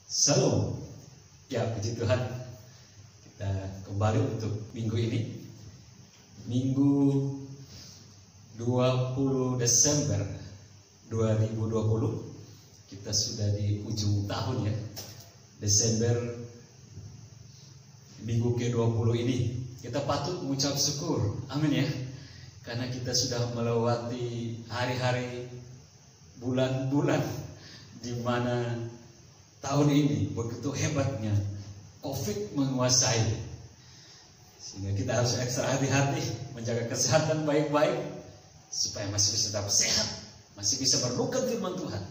Shalom. Ya, puji Tuhan. Kita kembali untuk minggu ini. Minggu 20 Desember 2020. Kita sudah di ujung tahun ya. Desember minggu ke-20 ini. Kita patut mengucap syukur. Amin ya. Karena kita sudah melewati hari-hari, bulan-bulan di mana tahun ini begitu hebatnya COVID menguasai, sehingga kita harus ekstra hati-hati menjaga kesehatan baik-baik supaya masih bisa tetap sehat, masih bisa merenungkan firman Tuhan.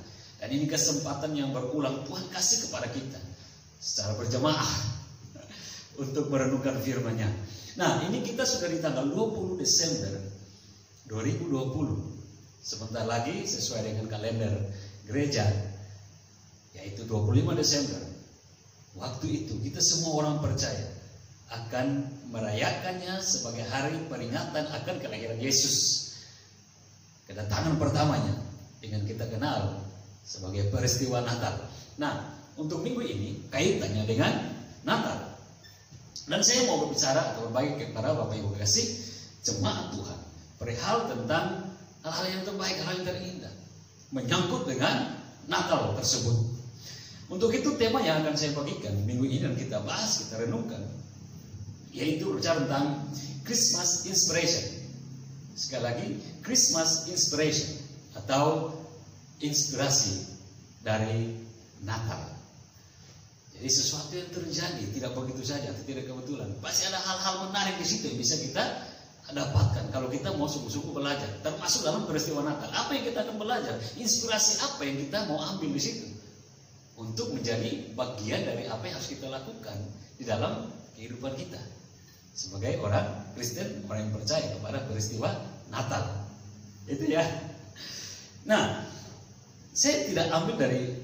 Dan ini kesempatan yang berulang Tuhan kasih kepada kita secara berjamaah untuk merenungkan firman-Nya. Nah, ini kita sudah di tanggal 20 Desember 2020. Sebentar lagi sesuai dengan kalender gereja, yaitu 25 Desember. Waktu itu kita semua orang percaya akan merayakannya sebagai hari peringatan akan kelahiran Yesus, kedatangan pertamanya, dengan kita kenal sebagai peristiwa Natal. Nah, untuk minggu ini kaitannya dengan Natal. Dan saya mau berbicara atau berbagi kepada Bapak Ibu kasih jemaat Tuhan perihal tentang hal-hal yang terbaik, hal yang terindah menyangkut dengan Natal tersebut. Untuk itu tema yang akan saya bagikan minggu ini dan kita bahas, kita renungkan, yaitu bicara tentang Christmas Inspiration. Sekali lagi, Christmas Inspiration atau inspirasi dari Natal. Jadi sesuatu yang terjadi tidak begitu saja, tidak kebetulan. Pasti ada hal-hal menarik di situ yang bisa kita dapatkan kalau kita mau sungguh-sungguh belajar, termasuk dalam peristiwa Natal. Apa yang kita akan belajar? Inspirasi apa yang kita mau ambil di situ untuk menjadi bagian dari apa yang harus kita lakukan di dalam kehidupan kita sebagai orang Kristen, orang yang percaya kepada peristiwa Natal. Itu ya. Nah, saya tidak ambil dari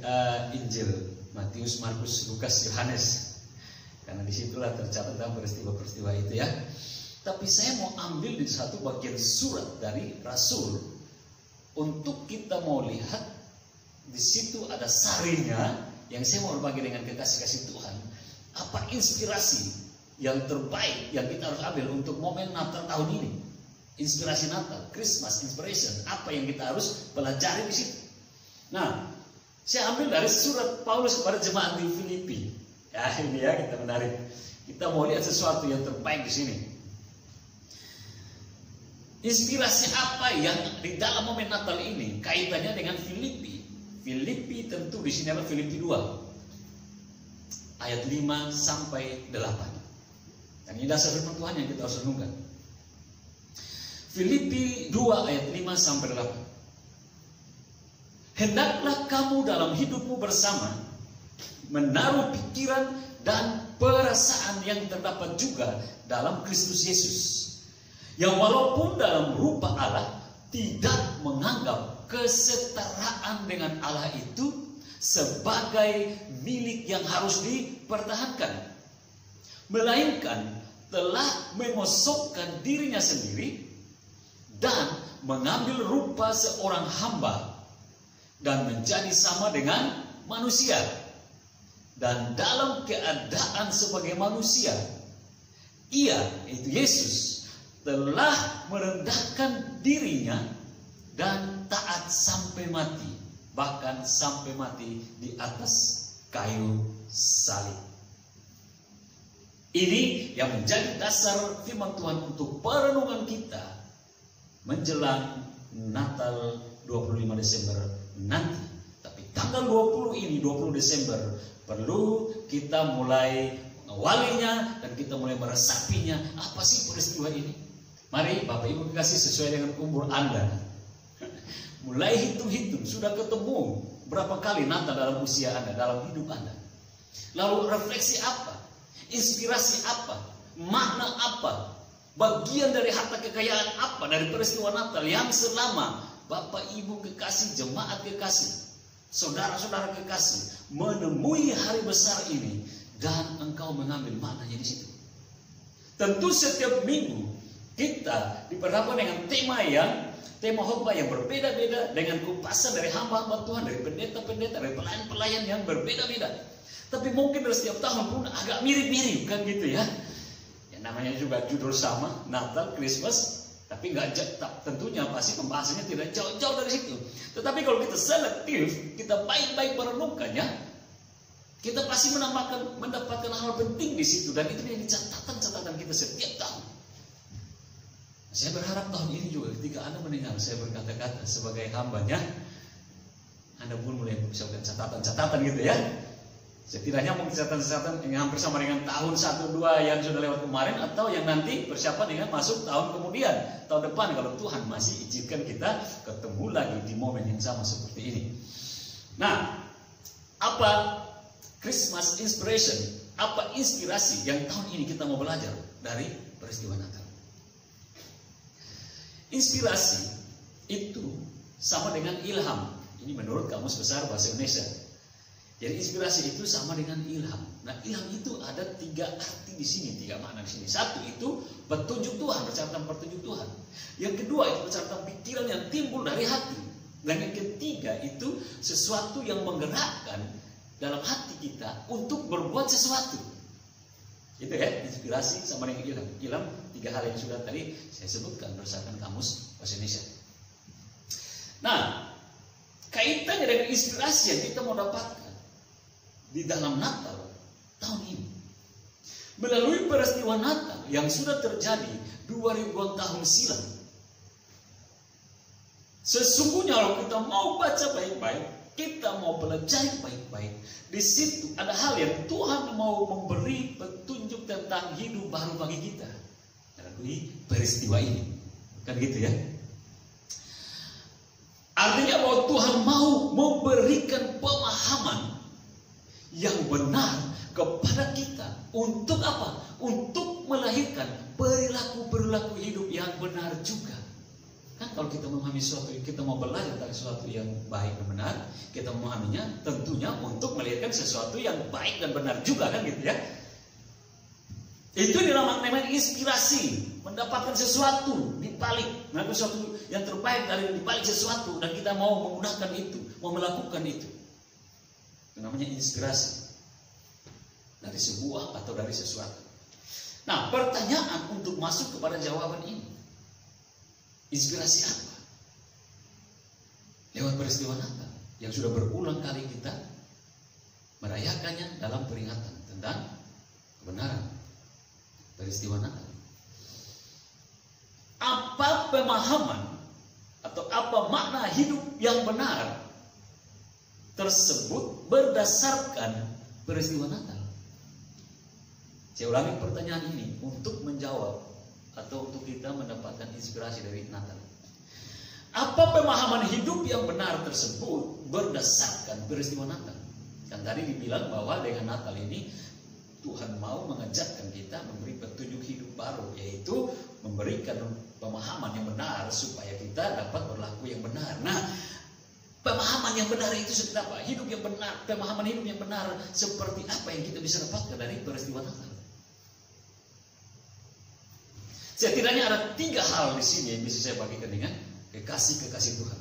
Injil Matius, Markus, Lukas, Yohanes, karena disitulah tercatat dalam peristiwa-peristiwa itu ya. Tapi saya mau ambil di satu bagian surat dari Rasul untuk kita mau lihat. Di situ ada sarinya yang saya mau berbagi dengan kekasih-kasih Tuhan. Apa inspirasi yang terbaik yang kita harus ambil untuk momen Natal tahun ini? Inspirasi Natal, Christmas Inspiration. Apa yang kita harus pelajari di situ? Nah, saya ambil dari surat Paulus kepada jemaat di Filipi. Ya, ini ya, kita menarik. Kita mau lihat sesuatu yang terbaik di sini. Inspirasi apa yang di dalam momen Natal ini kaitannya dengan Filipi? Filipi tentu di sini adalah Filipi 2 ayat 5 sampai 8. Dan ini dasar firman Tuhan yang kita harus renungkan. Filipi 2 ayat 5 sampai 8. Hendaklah kamu dalam hidupmu bersama menaruh pikiran dan perasaan yang terdapat juga dalam Kristus Yesus, yang walaupun dalam rupa Allah tidak menganggap kesetaraan dengan Allah itu sebagai milik yang harus dipertahankan, melainkan telah mengosokkan dirinya sendiri dan mengambil rupa seorang hamba dan menjadi sama dengan manusia, dan dalam keadaan sebagai manusia ia, itu Yesus, telah merendahkan dirinya dan taat sampai mati, bahkan sampai mati di atas kayu salib. Ini yang menjadi dasar firman Tuhan untuk perenungan kita menjelang Natal 25 Desember nanti. Tapi tanggal 20 ini, 20 Desember, perlu kita mulai mengawalinya dan kita mulai meresapinya. Apa sih peristiwa ini? Mari Bapak Ibu kasih sesuai dengan umur Anda. Mulai hitung-hitung, sudah ketemu berapa kali Natal dalam usia Anda, dalam hidup Anda. Lalu refleksi apa? Inspirasi apa? Makna apa? Bagian dari harta kekayaan apa dari peristiwa Natal yang selama Bapak Ibu kekasih, jemaat kekasih, saudara-saudara kekasih menemui hari besar ini dan engkau mengambil maknanya di situ. Tentu setiap minggu kita diperhadapkan dengan tema khotbah yang berbeda-beda, dengan kupasan dari hamba-hamba Tuhan, dari pendeta-pendeta, dari pelayan-pelayan yang berbeda-beda. Tapi mungkin dari setiap tahun pun agak mirip-mirip kan gitu ya. Ya namanya juga judul sama, Natal, Christmas. Tapi tentunya pasti pembahasannya tidak jauh-jauh dari situ. Tetapi kalau kita selektif, kita baik-baik merenungkannya, kita pasti mendapatkan hal penting di situ. Dan itu yang catatan-catatan kita setiap tahun. Saya berharap tahun ini juga ketika Anda mendengar saya berkata-kata sebagai hambanya, Anda pun mulai mempersiapkan catatan-catatan gitu ya. Setidaknya mungkin catatan-catatan yang hampir sama dengan tahun 1-2 yang sudah lewat kemarin, atau yang nanti persiapan dengan masuk tahun kemudian, tahun depan kalau Tuhan masih izinkan kita ketemu lagi di momen yang sama seperti ini. Nah, apa Christmas inspiration, apa inspirasi yang tahun ini kita mau belajar dari peristiwa Natal? Inspirasi itu sama dengan ilham. Ini menurut Kamus Besar Bahasa Indonesia. Jadi inspirasi itu sama dengan ilham. Nah, ilham itu ada 3 arti di sini, 3 makna di sini. Satu itu petunjuk Tuhan, bercaratan petunjuk Tuhan. Yang kedua itu bercaratan pikiran yang timbul dari hati. Dan yang ketiga itu sesuatu yang menggerakkan dalam hati kita untuk berbuat sesuatu. Itu ya, inspirasi sama dengan ilham. Ilham 3 hal yang sudah tadi saya sebutkan berdasarkan Kamus Bahasa Indonesia. Nah, kaitannya dengan inspirasi yang kita mau dapatkan di dalam Natal tahun ini, melalui peristiwa Natal yang sudah terjadi 2000-an tahun silam. Sesungguhnya kalau kita mau baca baik-baik, kita mau pelajari baik-baik, di situ ada hal yang Tuhan mau memberi petunjuk tentang hidup baru bagi kita melalui peristiwa ini. Kan gitu ya. Artinya bahwa Tuhan mau memberikan pemahaman yang benar kepada kita. Untuk apa? Untuk melahirkan perilaku-perilaku hidup yang benar juga. Kan kalau kita memahami sesuatu, kita mau belajar tentang sesuatu yang baik dan benar, kita memahaminya tentunya untuk melahirkan sesuatu yang baik dan benar juga, kan gitu ya. Itu namanya inspirasi, mendapatkan sesuatu di balik, melakukan sesuatu yang terbaik dari di balik sesuatu, dan kita mau menggunakan itu, mau melakukan itu. Itu namanya inspirasi dari sebuah atau dari sesuatu. Nah, pertanyaan untuk masuk kepada jawaban ini, inspirasi apa? Lewat peristiwa Natal yang sudah berulang kali kita merayakannya dalam peringatan tentang kebenaran peristiwa Natal. Apa pemahaman atau apa makna hidup yang benar tersebut berdasarkan peristiwa Natal? Saya ulangi pertanyaan ini untuk menjawab atau untuk kita mendapatkan inspirasi dari Natal. Apa pemahaman hidup yang benar tersebut berdasarkan peristiwa Natal? Kan tadi dibilang bahwa dengan Natal ini Tuhan mau mengajarkan kita, memberi petunjuk hidup baru, yaitu memberikan pemahaman yang benar supaya kita dapat berlaku yang benar. Nah, pemahaman yang benar itu seperti apa? Hidup yang benar, pemahaman hidup yang benar seperti apa yang kita bisa dapatkan dari peristiwa Natal? Setidaknya ada 3 hal di sini yang bisa saya bagikan dengan kekasih-kekasih Tuhan.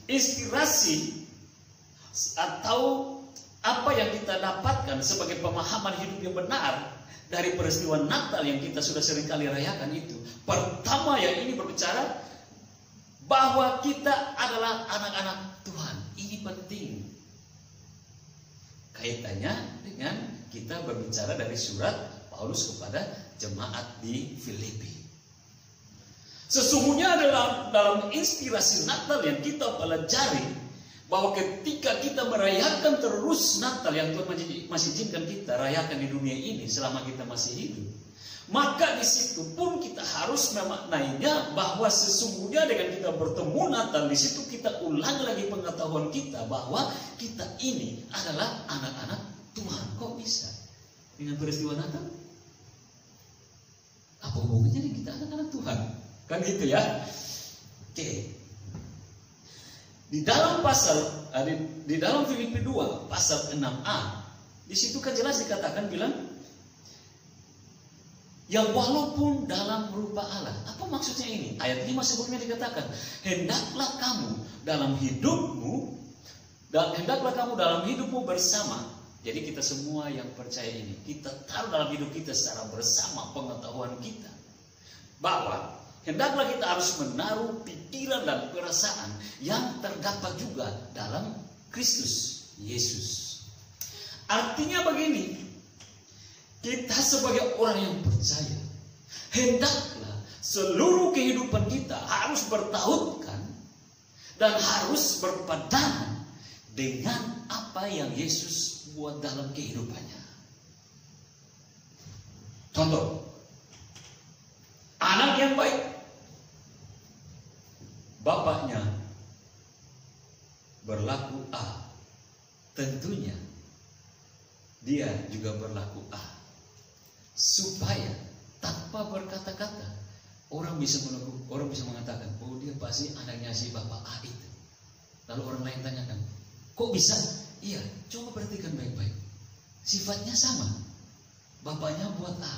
Inspirasi atau apa yang kita dapatkan sebagai pemahaman hidup yang benar dari peristiwa Natal yang kita sudah seringkali rayakan itu. Pertama, yang ini berbicara bahwa kita adalah anak-anak Tuhan. Ini penting. Kaitannya dengan kita berbicara dari surat Paulus kepada jemaat di Filipi. Sesungguhnya adalah dalam inspirasi Natal yang kita pelajari bahwa ketika kita merayakan terus Natal yang Tuhan masih izinkan kita rayakan di dunia ini selama kita masih hidup, maka di situ pun kita harus memaknainya bahwa sesungguhnya dengan kita bertemu Natal, di situ kita ulang lagi pengetahuan kita bahwa kita ini adalah anak-anak Tuhan. Kok bisa dengan peristiwa Natal? Apa hubungannya dengan kita anak-anak Tuhan? Kan gitu ya. Oke. Di dalam di dalam Filipi 2 pasal 6a, di situ kan jelas dikatakan bilang yang walaupun dalam rupa Allah. Apa maksudnya ini? Ayat 5 sebelumnya dikatakan, hendaklah kamu dalam hidupmu Dan hendaklah kamu dalam hidupmu bersama. Jadi kita semua yang percaya ini, kita taruh dalam hidup kita secara bersama pengetahuan kita, bahwa hendaklah kita harus menaruh pikiran dan perasaan yang terdapat juga dalam Kristus Yesus. Artinya begini, kita sebagai orang yang percaya, hendaklah seluruh kehidupan kita harus bertautkan dan harus berpadangan dengan apa yang Yesus buat dalam kehidupannya. Contoh, anak yang baik, bapaknya berlaku A, tentunya dia juga berlaku A, supaya tanpa berkata-kata orang bisa mengatakan, oh dia pasti anaknya si bapak A itu. Lalu orang lain tanyakan, kok bisa? Iya, coba perhatikan baik-baik. Sifatnya sama. Bapaknya buat A,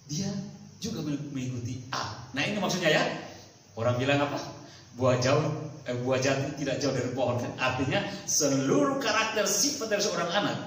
dia juga mengikuti A. Nah ini maksudnya ya. Orang bilang apa? Buah jati tidak jauh dari pohon kan? Artinya seluruh karakter sifat dari seorang anak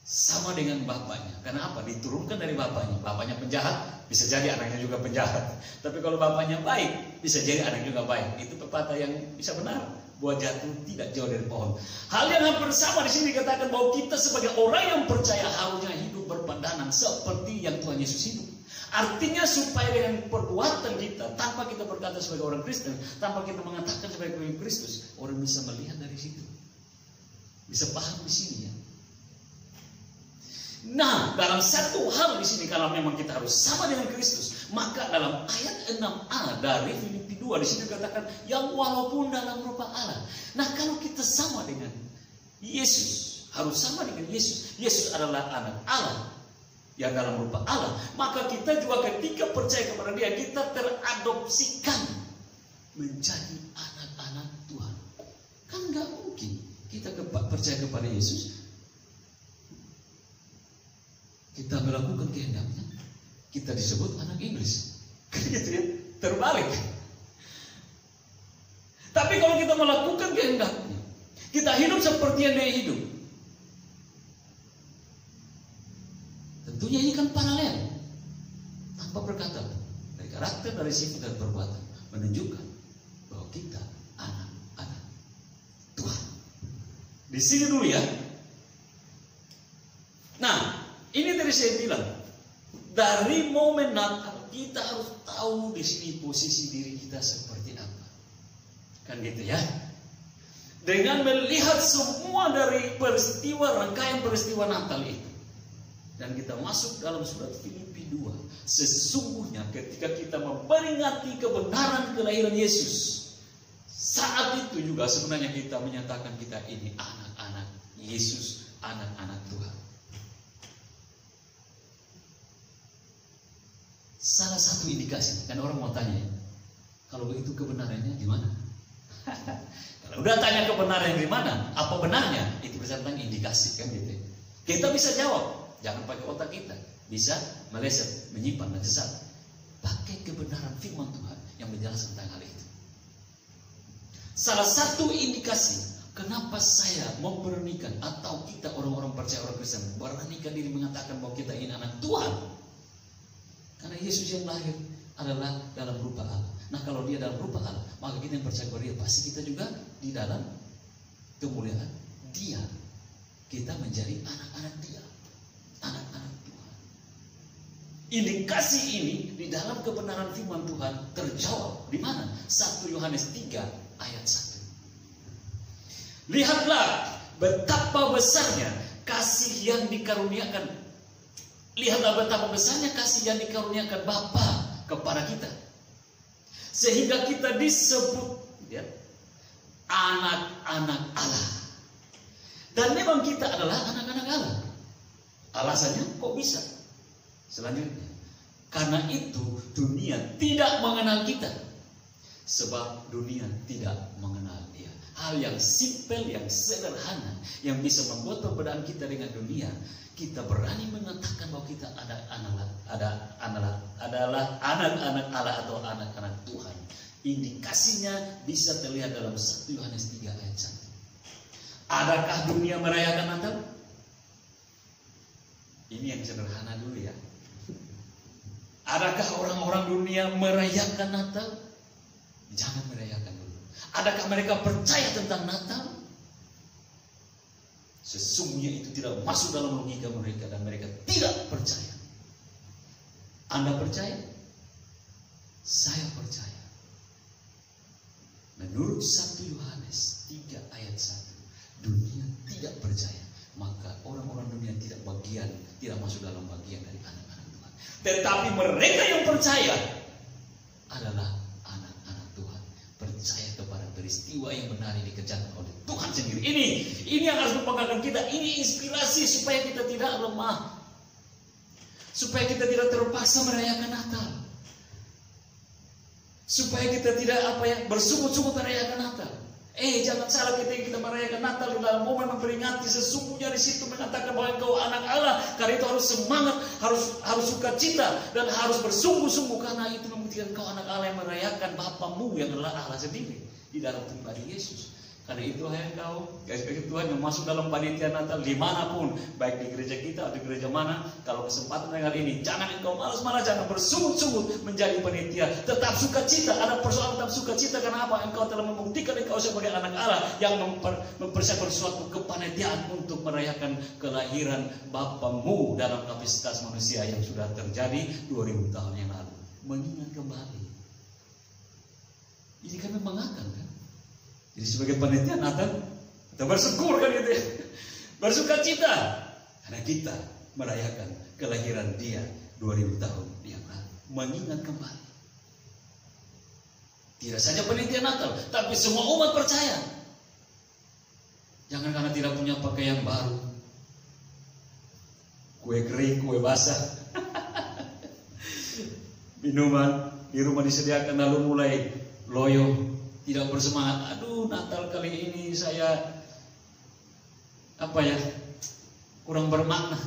sama dengan bapaknya. Karena apa? Diturunkan dari bapaknya. Bapaknya penjahat, bisa jadi anaknya juga penjahat. Tapi kalau bapaknya baik, bisa jadi anak juga baik. Itu pepatah yang bisa benar. Buah jatuh tidak jauh dari pohon. Hal yang hampir sama di sini dikatakan bahwa kita sebagai orang yang percaya harusnya hidup berpandangan seperti yang Tuhan Yesus hidup. Artinya supaya dengan perbuatan kita, tanpa kita berkata sebagai orang Kristen, tanpa kita mengatakan sebagai orang Kristus, orang bisa melihat dari situ, bisa paham di sini ya. Nah, dalam satu hal di sini, kalau memang kita harus sama dengan Kristus, maka dalam ayat 6a dari Filipi 2 di sini dikatakan yang walaupun dalam rupa Allah. Nah, kalau kita sama dengan Yesus, harus sama dengan Yesus. Yesus adalah anak Allah yang dalam rupa Allah. Maka kita juga ketika percaya kepada Dia, kita teradopsikan menjadi anak-anak Tuhan. Kan nggak mungkin kita percaya kepada Yesus, kita melakukan kehendaknya, kita disebut anak iblis. Kan gitu ya, terbalik. Tapi kalau kita melakukan kehendaknya, kita hidup seperti yang Dia hidup, tentunya ini kan paralel, tanpa berkata, dari karakter, dari sifat dan perbuatan, menunjukkan bahwa kita anak-anak Tuhan. Di sini dulu ya. Nah, ini tadi saya bilang, dari momen Natal kita harus tahu di sini posisi diri kita seperti apa. Kan gitu ya. Dengan melihat semua dari rangkaian peristiwa Natal itu, dan kita masuk dalam surat Filipi 2, sesungguhnya ketika kita memperingati kebenaran kelahiran Yesus, saat itu juga sebenarnya kita menyatakan kita ini anak-anak Yesus, anak-anak Tuhan. Salah satu indikasi, kan orang mau tanya, kalau begitu kebenarannya di mana? Kalau udah tanya kebenaran di mana, apa benarnya? Itu bisa tentang indikasi kan gitu. Kita bisa jawab, jangan pakai otak kita, bisa meleset, menyimpan dan sesat. Pakai kebenaran firman Tuhan yang menjelaskan tentang hal itu. Salah satu indikasi kenapa saya memberanikan atau kita orang-orang percaya orang Kristen beranikan diri mengatakan bahwa kita ini anak Tuhan. Karena Yesus yang lahir adalah dalam rupa Allah. Nah, kalau Dia dalam rupa Allah, maka kita yang percaya kepada Dia, pasti kita juga di dalam kemuliaan Dia. Kita menjadi anak-anak Dia, anak-anak Tuhan. Indikasi ini di dalam kebenaran firman Tuhan terjawab di mana? 1 Yohanes 3 ayat 1. Lihatlah betapa besarnya kasih yang dikaruniakan. Lihatlah betapa besarnya kasih yang dikaruniakan Bapa kepada kita, sehingga kita disebut ya, anak-anak Allah. Dan memang kita adalah anak-anak Allah. Alasannya kok bisa? Selanjutnya, karena itu dunia tidak mengenal kita, sebab dunia tidak mengenal Dia. Hal yang simpel, yang sederhana, yang bisa membuat perbedaan kita dengan dunia. Kita berani mengatakan bahwa kita adalah anak-anak Allah atau anak-anak Tuhan. Indikasinya bisa terlihat dalam 1 Yohanes 3 ayat 1. Adakah dunia merayakan Natal? Ini yang sederhana dulu ya. Adakah orang-orang dunia merayakan Natal? Jangan merayakan dulu. Adakah mereka percaya tentang Natal? Sesungguhnya itu tidak masuk dalam logika mereka dan mereka tidak percaya. Anda percaya? Saya percaya. Menurut 1 Yohanes 3 ayat 1, dunia tidak percaya, maka orang-orang dunia tidak masuk dalam bagian dari anak-anak Tuhan. Tetapi mereka yang percaya adalah anak-anak Tuhan, percaya kepada peristiwa yang benar yang dikerjakan oleh Tuhan sendiri. Ini yang harus membanggakan kita. Ini inspirasi supaya kita tidak lemah, supaya kita tidak terpaksa merayakan Natal, supaya kita tidak bersungut-sungut merayakan Natal. Jangan salah, kita merayakan Natal dalam momen memperingati, sesungguhnya di situ mengatakan bahwa engkau anak Allah. Karena itu harus semangat, harus sukacita dan harus bersungguh-sungguh, karena itu membuktikan engkau anak Allah yang merayakan Bapamu yang adalah Allah sendiri di dalam pribadi Yesus. Karena itu engkau, guys, Tuhan yang masuk dalam panitia Natal dimanapun, baik di gereja kita atau di gereja mana, kalau kesempatan dengan ini, jangan engkau malas-malas, jangan bersungut-sungut menjadi panitia. Tetap sukacita, ada persoalan tetap sukacita. Karena apa? Engkau telah membuktikan engkau sebagai anak Allah yang mempersiapkan suatu kepanitiaan untuk merayakan kelahiran Bapamu dalam kapasitas manusia yang sudah terjadi 2000 tahun yang lalu. Mengingat kembali. Ini kan membanggakan kan? Jadi sebagai panitia Natal, kita bersyukur kan gitu ya. Bersuka cita karena kita merayakan kelahiran Dia 2000 tahun yang lalu. Mengingat kembali. Tidak saja panitia Natal, tapi semua umat percaya. Jangan karena tidak punya pakaian baru, kue kering, kue basah, minuman di rumah disediakan, lalu mulai loyo, tidak bersemangat. Aduh, Natal kali ini saya kurang bermakna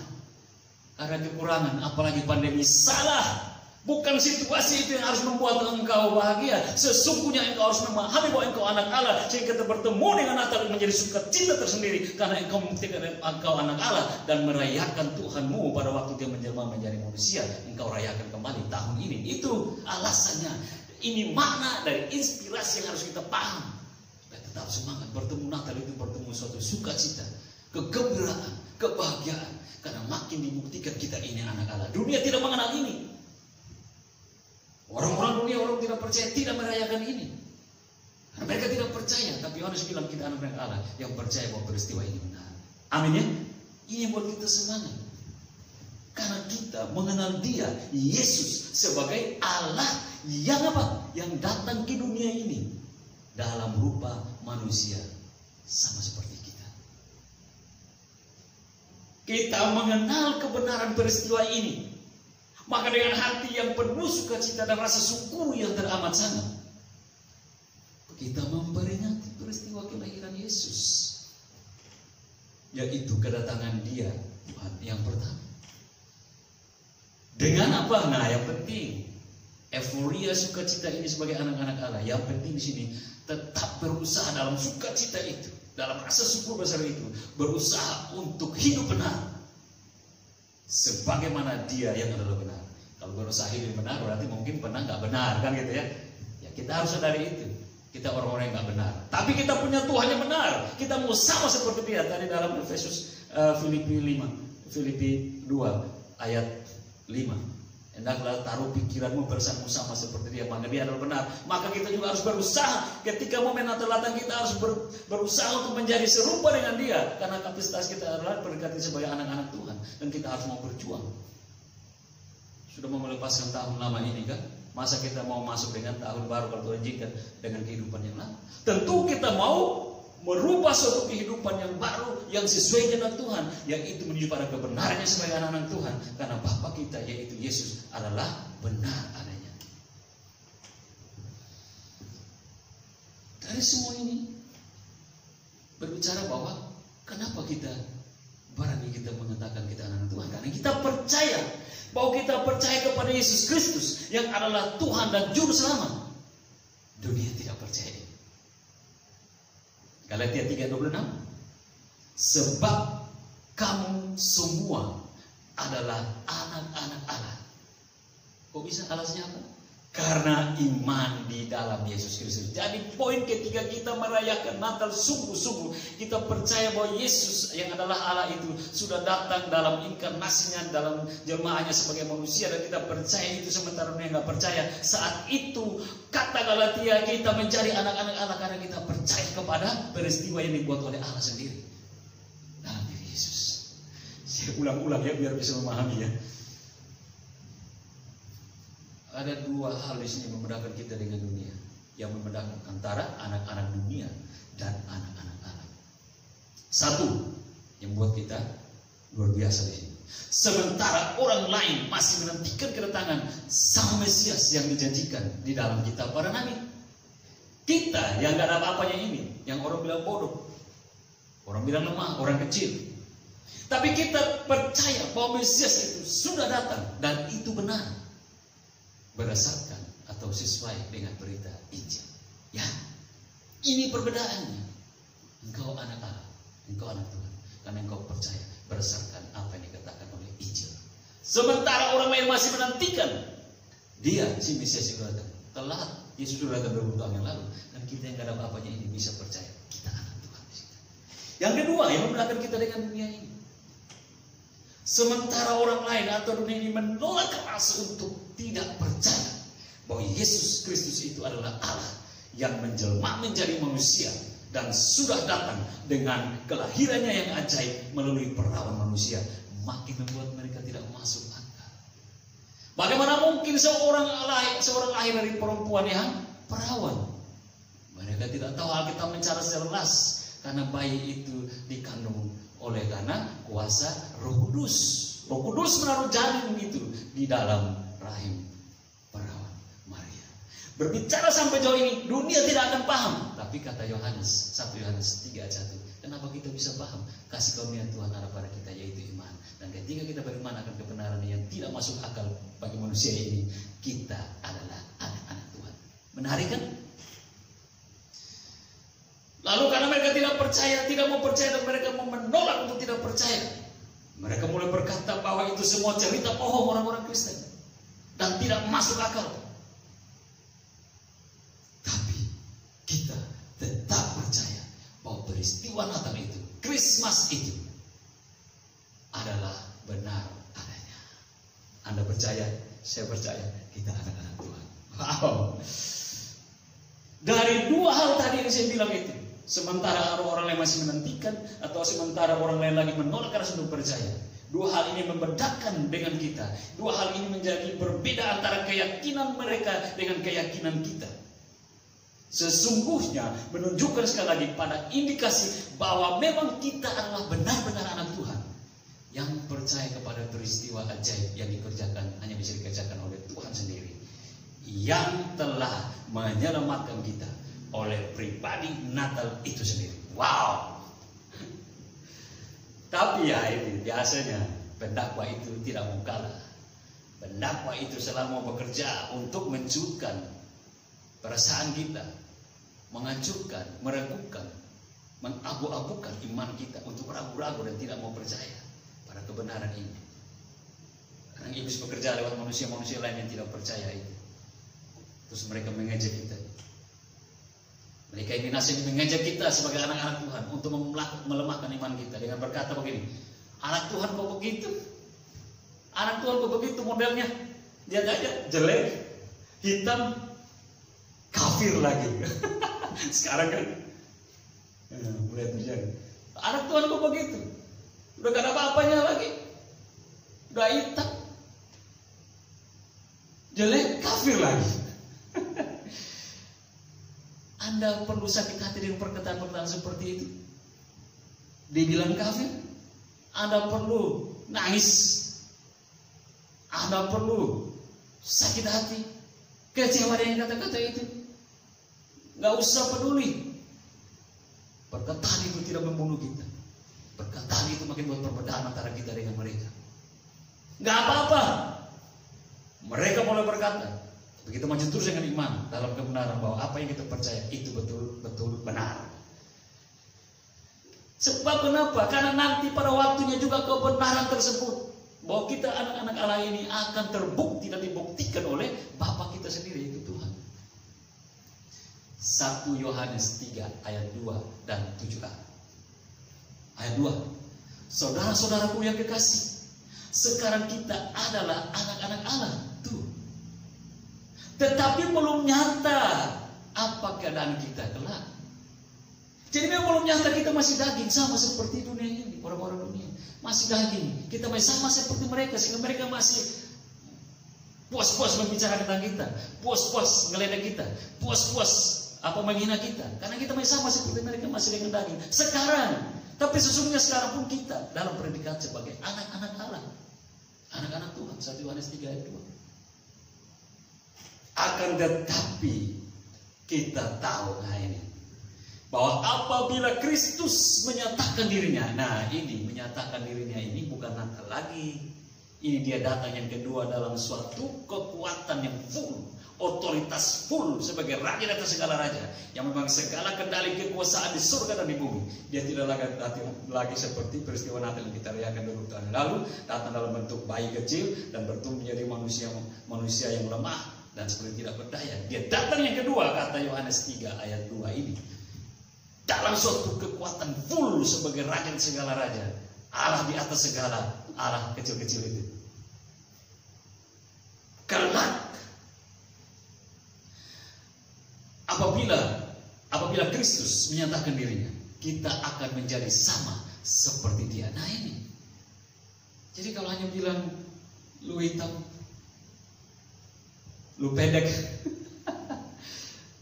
karena kekurangan, apalagi pandemi. Salah. Bukan situasi itu yang harus membuat engkau bahagia. Sesungguhnya engkau harus memahami bahwa engkau anak Allah, sehingga kita bertemu dengan Natal menjadi sukacita tersendiri, karena engkau membuktikan engkau anak Allah dan merayakan Tuhanmu pada waktu Dia menjelma menjadi manusia. Engkau rayakan kembali tahun ini. Itu alasannya. Ini makna dari inspirasi yang harus kita paham. Supaya tetap semangat. Bertemu Natal itu bertemu suatu sukacita, kegembiraan, kebahagiaan. Karena makin dibuktikan kita ini anak Allah. Dunia tidak mengenal ini. Orang-orang dunia, orang tidak percaya, tidak merayakan ini. Karena mereka tidak percaya. Tapi Yohanes bilang kita anak-anak Allah yang percaya bahwa peristiwa ini benar. Amin ya. Ini buat kita semangat. Karena kita mengenal Dia, Yesus, sebagai Allah yang yang datang ke dunia ini dalam rupa manusia, sama seperti kita. Kita mengenal kebenaran peristiwa ini, maka dengan hati yang penuh sukacita dan rasa syukur yang teramat sangat, kita memperingati peristiwa kelahiran Yesus, yaitu kedatangan Dia yang pertama. Dengan apa? Nah, yang penting euforia sukacita ini sebagai anak-anak Allah. Yang penting di sini tetap berusaha dalam sukacita itu, dalam rasa syukur besar itu, berusaha untuk hidup benar sebagaimana Dia yang adalah benar. Kalau berusaha hidup benar berarti mungkin pernah nggak benar kan gitu ya. Ya kita harus sadari itu. Kita orang-orang yang nggak benar. Tapi kita punya Tuhan yang benar. Kita mau sama seperti Dia. Tadi dalam Filipi 2 ayat 5. Hendaklah taruh pikiranmu bersama-sama seperti Dia, maka Dia adalah benar. Maka kita juga harus berusaha ketika momen Natal datang, kita harus berusaha untuk menjadi serupa dengan Dia, karena kapasitas kita adalah berdekati sebagai anak-anak Tuhan, dan kita harus mau berjuang. Sudah mau melepaskan tahun lama ini kan? Masa kita mau masuk dengan tahun baru kalau Tuhan izinkan dengan kehidupan yang lama? Tentu kita mau merubah suatu kehidupan yang baru, yang sesuai dengan Tuhan, yaitu menuju pada kebenarannya sebagai anak-anak Tuhan, karena Bapa kita yaitu Yesus adalah benar adanya. Dari semua ini berbicara bahwa kenapa kita berani kita mengatakan kita anak Tuhan, karena kita percaya bahwa kita percaya kepada Yesus Kristus yang adalah Tuhan dan Juru Selamat. Dunia tidak percaya. Galatia 3:26, Sebab kamu semua adalah anak-anak Allah. Kok bisa alasnya apa? Karena iman di dalam Yesus Kristus. Jadi poin ketika kita merayakan Natal sungguh-sungguh kita percaya bahwa Yesus yang adalah Allah itu sudah datang dalam inkarnasinya, dalam jelmaannya sebagai manusia, dan kita percaya itu. Sementara mereka nggak percaya, saat itu kata Galatia kita menjadi anak-anak Allah karena kita percaya kepada peristiwa yang dibuat oleh Allah sendiri dalam diri Yesus. Saya ulang-ulang ya biar bisa memahami ya. Ada dua hal di sini membedakan kita dengan dunia, yang membedakan antara anak-anak dunia dan anak-anak Allah. Satu yang buat kita luar biasa di sini. Sementara orang lain masih menantikan kedatangan Sang Mesias yang dijanjikan di dalam kitab para nabi, kita yang gak ada apa-apanya ini, yang orang bilang bodoh, orang bilang lemah, orang kecil, tapi kita percaya bahwa Mesias itu sudah datang dan itu benar, berdasarkan atau sesuai dengan berita Injil. Ya, ini perbedaannya. Engkau anak Allah, engkau anak Tuhan, karena engkau percaya berdasarkan apa yang dikatakan oleh Injil. Sementara orang lain masih menantikan dia, si Mesias itu datang. Telat, Yesus sudah datang 20 tahun yang lalu, dan kita yang gak ada apa-apanya ini bisa percaya kita anak Tuhan. Yang kedua yang membedakan kita dengan dunia ini, sementara orang lain atau dunia ini menolak keras untuk tidak percaya bahwa Yesus Kristus itu adalah Allah yang menjelma menjadi manusia dan sudah datang dengan kelahirannya yang ajaib melalui perawan manusia, makin membuat mereka tidak masuk akal. Bagaimana mungkin seorang lahir dari perempuan yang perawan? Mereka tidak tahu. Alkitab mencatat jelas karena bayi itu dikandung oleh karena kuasa Roh Kudus. Roh Kudus menaruh janin itu di dalam rahim perawan Maria. Berbicara sampai jauh ini dunia tidak akan paham, tapi kata Yohanes 1 Yohanes 3 ayat 1, kenapa kita bisa paham? Kasih karunia Tuhan ada pada kita, yaitu iman. Dan ketika kita beriman akan kebenaran yang tidak masuk akal bagi manusia ini, kita adalah anak-anak Tuhan. Menarik kan? Lalu karena mereka tidak percaya, tidak mau percaya, dan mereka mau menolak untuk tidak percaya, mereka mulai berkata bahwa itu semua cerita bohong orang-orang Kristen dan tidak masuk akal. Tapi kita tetap percaya bahwa peristiwa Natal itu, Christmas itu adalah benar adanya. Anda percaya, saya percaya, kita anak-anak Tuhan. Wow. Dari dua hal tadi yang saya bilang itu, sementara orang lain masih menantikan atau sementara orang lain lagi menolak keras untuk percaya, dua hal ini membedakan dengan kita. Dua hal ini menjadi berbeda antara keyakinan mereka dengan keyakinan kita. Sesungguhnya menunjukkan sekali lagi pada indikasi bahwa memang kita adalah benar-benar anak Tuhan yang percaya kepada peristiwa ajaib yang dikerjakan, hanya bisa dikerjakan oleh Tuhan sendiri, yang telah menyelamatkan kita oleh pribadi Natal itu sendiri. Wow. Tapi ya ini biasanya pendakwa itu tidak mau kalah. Pendakwa itu selalu mau bekerja untuk mencurahkan perasaan kita, menghancurkan, meragukan, mengabu-abukan iman kita untuk ragu-ragu dan tidak mau percaya pada kebenaran ini. Karena iblis bekerja lewat manusia-manusia lain yang tidak percaya itu. Terus mereka mengejek kita. Mereka ini nasib mengajak kita sebagai anak-anak Tuhan untuk melemahkan iman kita dengan berkata begini, anak Tuhan kok begitu? Anak Tuhan kok begitu modelnya? Lihat aja, jelek, hitam, kafir lagi. Sekarang kan mulai terjadi. Anak Tuhan kok begitu? Udah gak ada apa-apanya lagi. Udah hitam, jelek, kafir lagi. Anda perlu sakit hati dengan perkataan-perkataan seperti itu. Dibilang kafir, Anda perlu nangis, Anda perlu sakit hati, kecewa dengan kata-kata itu. Gak usah peduli. Perkataan itu tidak membunuh kita. Perkataan itu makin buat perbedaan antara kita dengan mereka. Gak apa-apa. Mereka mulai berkata, begitu maju terus dengan iman dalam kebenaran bahwa apa yang kita percaya itu betul-betul benar. Sebab kenapa? Karena nanti pada waktunya juga kebenaran tersebut bahwa kita anak-anak Allah ini akan terbukti dan dibuktikan oleh Bapa kita sendiri, yaitu Tuhan. 1 Yohanes 3 ayat 2 dan 7a. Ayat 2. Saudara-saudaraku yang kekasih, sekarang kita adalah anak-anak Allah. Tuh. Tetapi belum nyata apa keadaan kita kelak. Jadi memang belum nyata, kita masih daging, sama seperti dunia ini, orang-orang dunia. Masih daging, kita masih sama seperti mereka, sehingga mereka masih puas-puas membicarakan tentang kita, puas-puas ngeledek kita, puas-puas menghina kita. Karena kita masih sama seperti mereka, masih dengan daging. Sekarang, tapi sesungguhnya sekarang pun kita dalam predikat sebagai anak-anak Allah, anak-anak Tuhan. 1 Yohanes 3 ayat 2. Akan tetapi kita tahu, nah ini, bahwa apabila Kristus menyatakan dirinya, nah ini menyatakan dirinya ini bukan Natal lagi. Ini dia datang yang kedua dalam suatu kekuatan yang full, otoritas full sebagai raja atas segala raja, yang memang segala kendali kekuasaan di surga dan di bumi. Dia tidak lagi seperti peristiwa Natal yang kita rayakan dulu tahun lalu, datang dalam bentuk bayi kecil dan bertumbuh menjadi manusia yang lemah dan seperti tidak berdaya. Dia datang yang kedua, kata Yohanes 3 ayat 2 ini, dalam suatu kekuatan full sebagai raja segala raja, Allah di atas segala Allah kecil-kecil itu. Kelak apabila Kristus menyatakan dirinya, kita akan menjadi sama seperti dia. Nah ini. Jadi kalau hanya bilang lu hitam, lu pendek,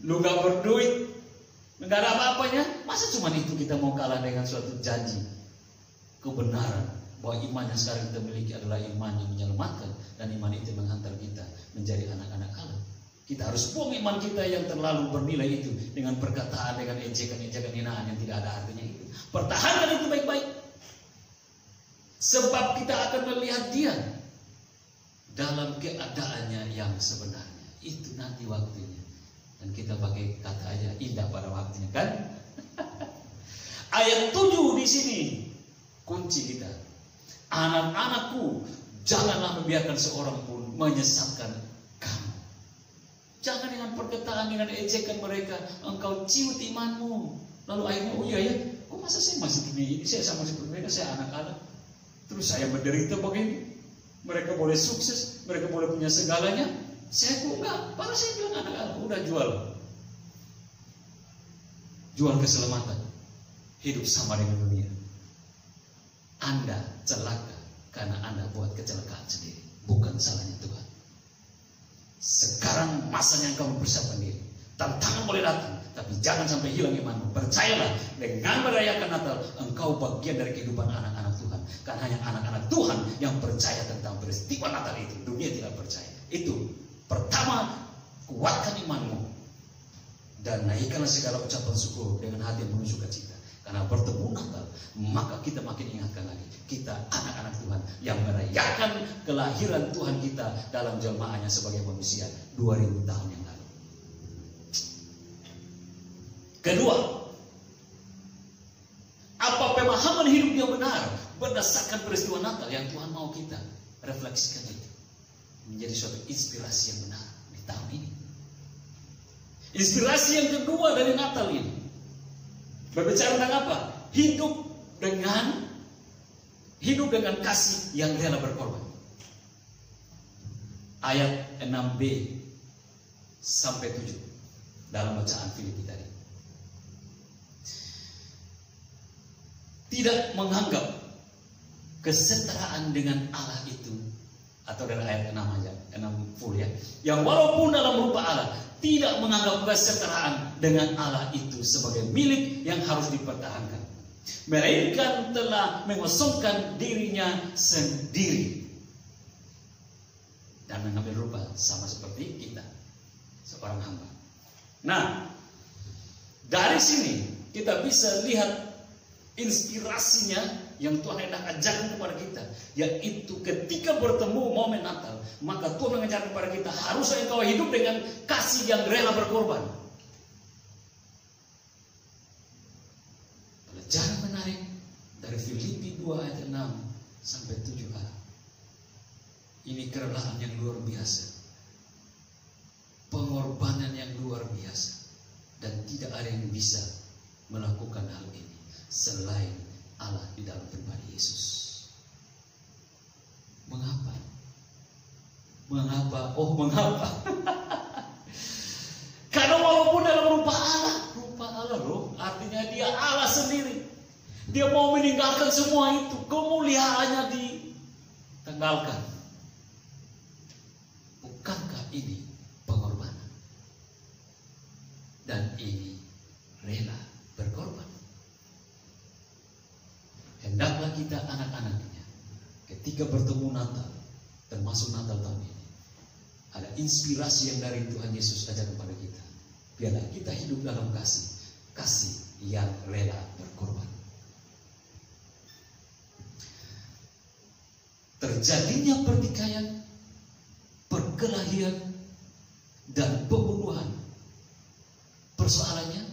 lu gak berduit, nggak ada apa-apanya, masa cuma itu kita mau kalah dengan suatu janji kebenaran bahwa iman yang sekarang kita miliki adalah iman yang menyelamatkan, dan iman itu menghantar kita menjadi anak-anak Allah. Kita harus buang iman kita yang terlalu bernilai itu dengan perkataan, dengan ejekan-ejekan hinaan yang tidak ada artinya itu. Pertahankan itu baik-baik, sebab kita akan melihat dia dalam keadaannya yang sebenarnya. Itu nanti waktunya. Dan kita pakai kata aja indah pada waktunya, kan? Ayat 7 di sini kunci kita. Anak-anakku, janganlah membiarkan seorang pun menyesatkan kamu. Jangan dengan perkataan, dengan ejekan mereka engkau ciut imanmu. Lalu akhirnya, oh iya ya, kok masa saya masih begini? Saya sama seperti mereka, saya anak Allah. Terus saya menderita begini. Mereka boleh sukses, mereka boleh punya segalanya. Saya kok enggak, padahal saya bilang anak-anak udah jual keselamatan, hidup sama dengan dunia. Anda celaka karena Anda buat kecelakaan sendiri, bukan salahnya Tuhan. Sekarang masanya engkau mempersiapkan diri. Tantangan boleh datang, tapi jangan sampai hilang imanmu. Percayalah, dengan merayakan Natal, engkau bagian dari kehidupan anak-anak Tuhan. Karena hanya anak-anak Tuhan yang percaya tentang peristiwa Natal itu. Dunia tidak percaya. Itu pertama, kuatkan imanmu dan naikkanlah segala ucapan syukur dengan hati yang penuh sukacita. Karena bertemu Natal, maka kita makin ingatkan lagi, kita anak-anak Tuhan yang merayakan kelahiran Tuhan kita dalam jelmaannya sebagai manusia 2000 tahun yang lalu. Kedua, apa pemahaman hidup yang benar berdasarkan peristiwa Natal yang Tuhan mau kita refleksikan itu menjadi suatu inspirasi yang benar di tahun ini. Inspirasi yang kedua dari Natal ini berbicara tentang apa? Hidup dengan kasih yang rela berkorban. Ayat 6b sampai 7 dalam bacaan Filipi tadi. Tidak menganggap kesetaraan dengan Allah itu, atau dari ayat 6 aja, 6 full ya, yang walaupun dalam rupa Allah, tidak menganggap kesetaraan dengan Allah itu sebagai milik yang harus dipertahankan, melainkan telah mengosongkan dirinya sendiri dan mengambil rupa sama seperti kita, seorang hamba. Nah, dari sini kita bisa lihat inspirasinya yang Tuhan hendak ajarkan kepada kita, yaitu ketika bertemu momen Natal, maka Tuhan mengajarkan kepada kita, haruslah engkau hidup dengan kasih yang rela berkorban. Pelajaran menarik 6 sampai 7a. Ini kerelaan yang luar biasa, pengorbanan yang luar biasa, dan tidak ada yang bisa melakukan hal ini selain Allah di dalam pribadi Yesus. Mengapa? Mengapa? Oh, mengapa? Karena walaupun dalam rupa Allah loh, artinya dia Allah sendiri. Dia mau meninggalkan semua itu, kemuliaannya ditanggalkan. Bukankah ini pengorbanan? Dan ini rela berkorban. Hendaklah kita anak-anaknya ketika bertemu Natal, termasuk Natal tahun ini, ada inspirasi yang dari Tuhan Yesus ajarkan kepada kita. Biarlah kita hidup dalam kasih yang rela berkorban. Terjadinya pertikaian, perkelahian, dan pembunuhan, persoalannya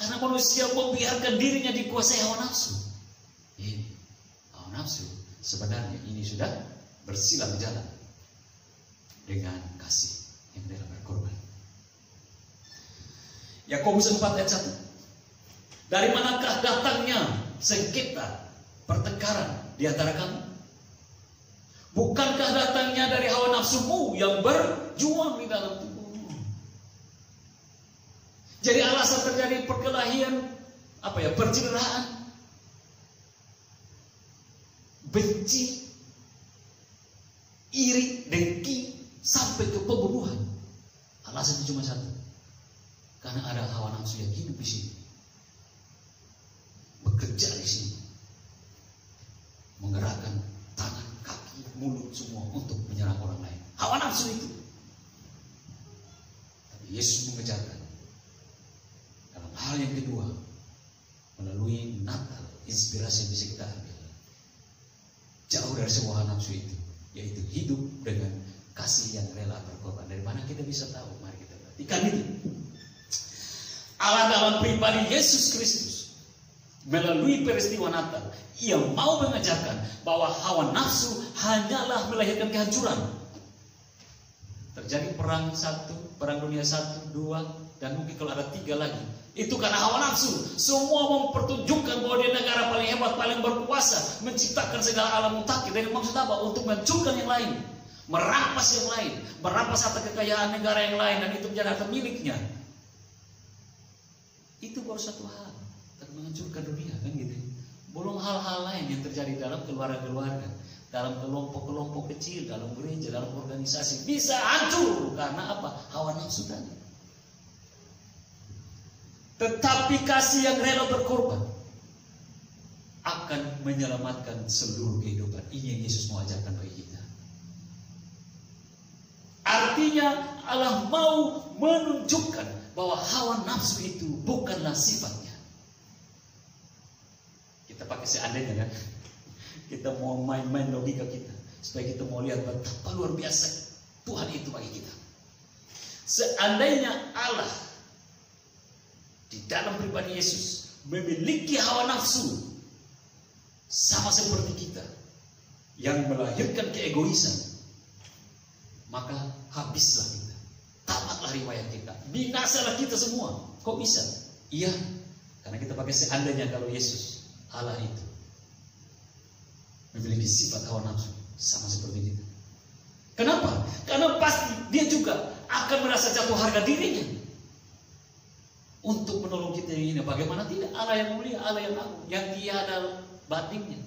karena manusia membiarkan dirinya dikuasai hawa nafsu. Ini hawa nafsu sebenarnya ini sudah bersilang jalan dengan kasih yang rela berkorban. Yakobus 4 ayat 1. Dari manakah datangnya sengketa, pertengkaran di antara kamu? Bukankah datangnya dari hawa nafsumu yang berjuang di dalam tubuhmu? Jadi alasan terjadi perkelahian, percederaan, benci, iri, dengki, sampai ke pembunuhan. Alasannya cuma satu. Karena ada hawa nafsu yang hidup di sini, bekerja di sini, menggerakkan tangan, kaki, mulut semua untuk menyerang orang lain. Hawa nafsu itu. Tapi Yesus mengejarkan dalam hal yang kedua, melalui Natal, inspirasi yang bisa kita ambil jauh dari semua hawa nafsu itu, yaitu hidup dengan kasih yang rela berkorban. Dari mana kita bisa tahu? Mari kita perhatikan itu. Allah dalam pribadi Yesus Kristus melalui peristiwa Natal, Ia mau mengajarkan bahwa hawa nafsu hanyalah melahirkan kehancuran. Terjadi perang dunia 1, 2, dan mungkin kalau ada 3 lagi. Itu karena hawa nafsu. Semua mempertunjukkan bahwa dia negara paling hebat, paling berkuasa, menciptakan segala alam mutakhir. Dan maksud apa? Untuk menghancurkan yang lain, merampas yang lain, merampas harta kekayaan negara yang lain, dan itu menjadi harta miliknya. Itu baru satu hal, dan menghancurkan dunia, kan gitu. Belum hal-hal lain yang terjadi dalam keluarga-keluarga, dalam kelompok-kelompok kecil, dalam gereja, dalam organisasi, bisa hancur karena apa? Hawa nafsu tadi. Tetapi kasih yang rela berkorban akan menyelamatkan seluruh kehidupan. Ini yang Yesus mau ajarkan bagi kita. Artinya Allah mau menunjukkan bahwa hawa nafsu itu bukanlah sifatnya. Kita pakai seandainya kan. Kita mau main-main logika kita, supaya kita mau lihat betapa luar biasa Tuhan itu bagi kita. Seandainya Allah di dalam pribadi Yesus memiliki hawa nafsu sama seperti kita, yang melahirkan keegoisan, maka habislah kita, tamatlah riwayat kita, binasalah kita semua. Kok bisa? Iya, karena kita pakai seandainya kalau Yesus Allah itu memiliki sifat hawa nafsu sama seperti kita. Kenapa? Karena pasti dia juga akan merasa jatuh harga dirinya untuk menolong kita yang ini. Bagaimana tidak? Allah yang mulia, Allah yang agung, yang tiada bandingnya.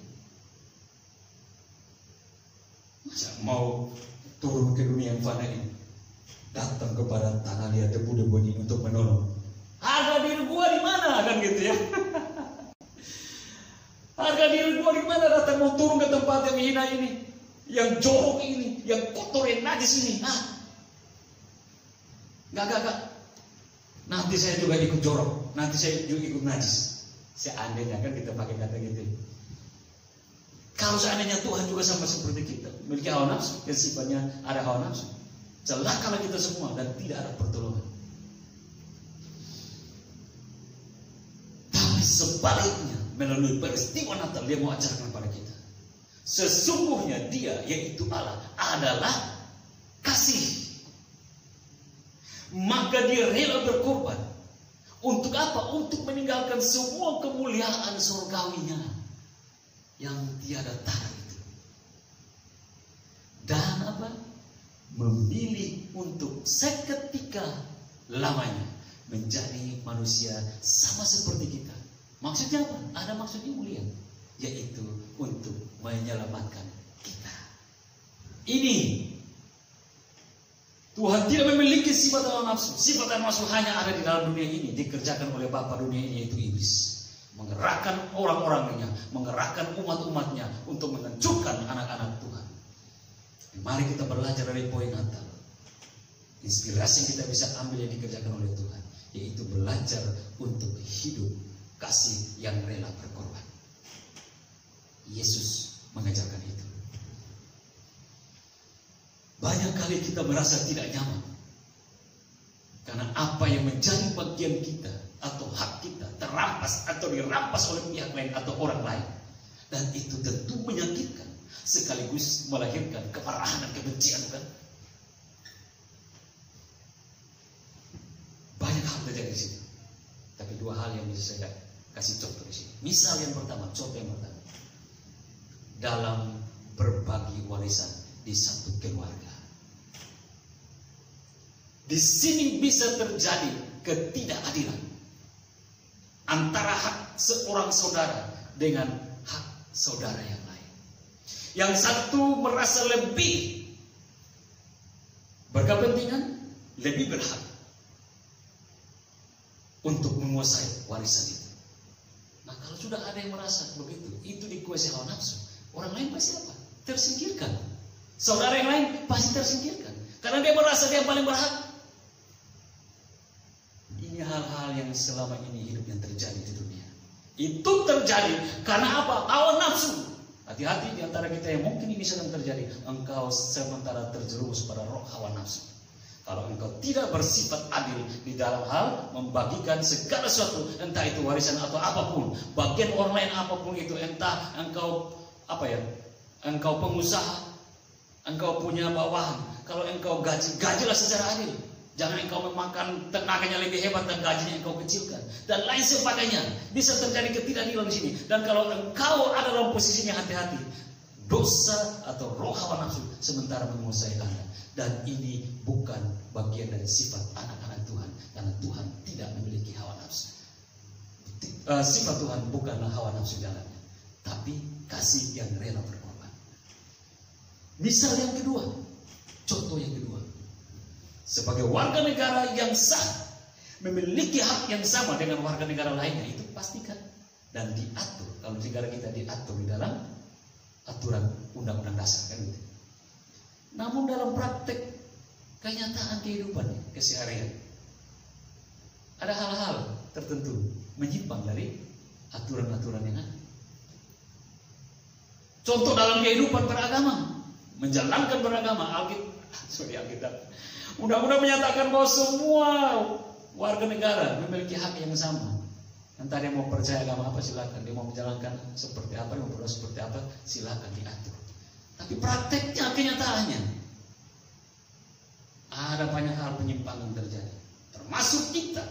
Masa mau turun ke dunia yang fana ini, datang kepada tanah liat debu-debu ini untuk menolong? Harga diri gua di mana, kan gitu ya? Harga diri gua di mana datang mau turun ke tempat yang hina ini, yang jorok ini, yang kotor, yang najis ini? Gak. Nanti saya juga ikut jorok, nanti saya juga ikut najis. Seandainya kan kita pakai kata gitu. Kalau seandainya Tuhan juga sama seperti kita, memiliki hawa nafsu, yang sifatnya ada hawa nafsu, celakalah kita semua dan tidak ada pertolongan. Tapi sebaliknya, melalui peristiwa Natal dia mau ajarkan kepada kita Sesungguhnya Dia, yaitu Allah, adalah kasih. Maka Dia rela berkorban. Untuk apa? Untuk meninggalkan semua kemuliaan surgawinya yang tiada tara itu. Dan apa? Memilih untuk seketika lamanya menjadi manusia sama seperti kita. Maksudnya apa? Ada maksudnya mulia, yaitu untuk menyelamatkan kita. Ini Tuhan tidak memiliki sifat hawa nafsu. Sifat hawa nafsu hanya ada di dalam dunia ini, dikerjakan oleh bapa dunia ini, yaitu iblis. Mengerahkan orang-orangnya, mengerahkan umat-umatnya untuk menghancurkan anak-anak Tuhan. Mari kita belajar dari poin Natal. Inspirasi yang kita bisa ambil yang dikerjakan oleh Tuhan, yaitu belajar untuk hidup kasih yang rela berkorban. Yesus mengajarkan itu. Banyak kali kita merasa tidak nyaman karena apa yang menjadi bagian kita atau hak kita terampas atau dirampas oleh pihak lain atau orang lain. Dan itu tentu menyakitkan sekaligus melahirkan kemarahan dan kebencian, bukan? Banyak hal terjadi di sini. Tapi dua hal yang bisa saya kasih contoh di sini. Misal yang pertama, contoh yang pertama. Dalam berbagi warisan di satu keluarga. Di sini bisa terjadi ketidakadilan antara hak seorang saudara dengan hak saudara yang lain. Yang satu merasa lebih berkepentingan, lebih berhak untuk menguasai warisan itu. Nah, kalau sudah ada yang merasa begitu, itu dikuasai hawa nafsu, orang lain pasti apa? Tersingkirkan. Saudara yang lain pasti tersingkirkan karena dia merasa dia paling berhak. Ini hal-hal yang selama ini hidup yang terjadi di dunia. Itu terjadi karena apa? Hawa nafsu. Hati-hati di antara kita yang mungkin ini sedang terjadi. Engkau sementara terjerumus pada roh hawa nafsu. Kalau engkau tidak bersifat adil di dalam hal membagikan segala sesuatu, entah itu warisan atau apapun, bagian orang lain apapun itu, entah engkau engkau pengusaha, engkau punya bawahan. Kalau engkau gajilah secara adil. Jangan engkau memakan tenaganya lebih hebat dan gajinya engkau kecilkan. Dan lain sebagainya. Bisa terjadi ketidakadilan di sini. Dan kalau engkau ada dalam posisinya, hati-hati. Dosa atau roh hawa nafsu sementara menguasai Anda. Dan ini bukan bagian dari sifat anak-anak Tuhan. Karena Tuhan tidak memiliki hawa nafsu. Sifat Tuhan bukanlah hawa nafsu jalannya. Tapi kasih yang rela berkorban. Misal yang kedua. Contoh yang kedua. Sebagai warga negara yang sah, memiliki hak yang sama dengan warga negara lainnya, itu pastikan dan diatur. Kalau negara kita diatur di dalam aturan undang-undang dasar, kan gitu. Namun dalam praktek kenyataan kehidupan keseharian, ada hal-hal tertentu menyimpang dari aturan-aturan yang ada. Contoh dalam kehidupan beragama, menjalankan beragama, Alkitab. Undang-undang menyatakan bahwa semua warga negara memiliki hak yang sama. Entah dia mau percaya agama apa silakan, dia mau menjalankan seperti apa, dia mau berdoa seperti apa silakan diatur. Tapi prakteknya, kenyataannya ada banyak hal penyimpangan terjadi, termasuk kita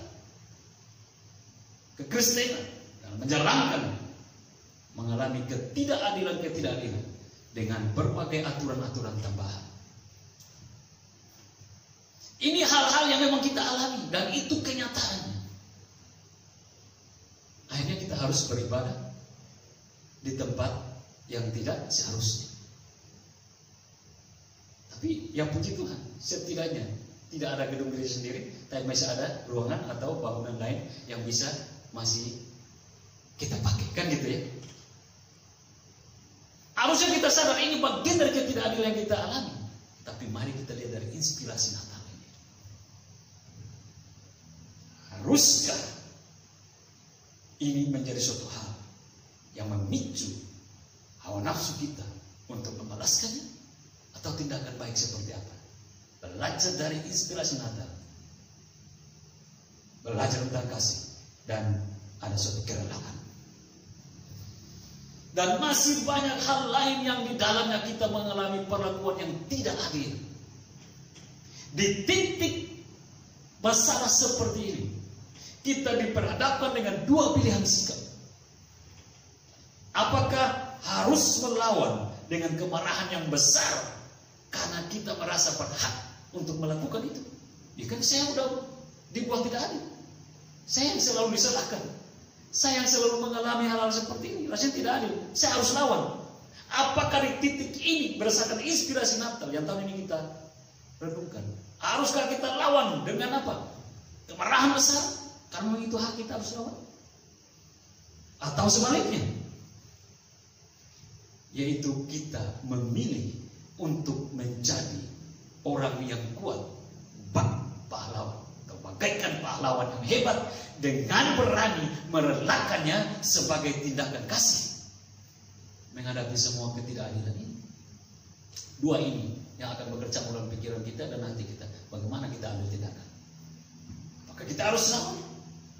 kekristenan dalam menjalankan mengalami ketidakadilan dengan berbagai aturan-aturan tambahan. Ini hal-hal yang memang kita alami dan itu kenyataannya. Akhirnya kita harus beribadah di tempat yang tidak seharusnya. Tapi yang puji Tuhan, setidaknya tidak ada gedung gereja sendiri, tapi masih ada ruangan atau bangunan lain yang bisa masih kita pakai, kan gitu ya. Harusnya kita sadar ini bagian dari ketidakadilan yang kita alami. Tapi mari kita lihat dari inspirasi Natal. Haruskah ini menjadi suatu hal yang memicu hawa nafsu kita untuk membalaskannya atau tindakan baik seperti apa? Belajar dari inspirasi Natal, belajar tentang kasih, dan ada suatu kerelaan. Dan masih banyak hal lain yang di dalamnya kita mengalami perlakuan yang tidak adil. Di titik masalah seperti ini, kita diperhadapkan dengan dua pilihan sikap. Apakah harus melawan dengan kemarahan yang besar karena kita merasa berhak untuk melakukan itu? Ya kan saya udah dibuat tidak adil. Saya yang selalu disalahkan. Saya yang selalu mengalami hal-hal seperti ini. Rasanya tidak adil. Saya harus lawan. Apakah di titik ini berdasarkan inspirasi Natal yang tahun ini kita renungkan, haruskah kita lawan dengan apa? Kemarahan besar karena itu hak kita harus lawan? Atau sebaliknya, yaitu kita memilih untuk menjadi orang yang kuat, pahlawan, atau bagaikan pahlawan yang hebat dengan berani merelakannya sebagai tindakan kasih menghadapi semua ketidakadilan ini. Dua ini yang akan bekerja dalam pikiran kita dan nanti kita, bagaimana kita ambil tindakan. Apakah kita harus lawan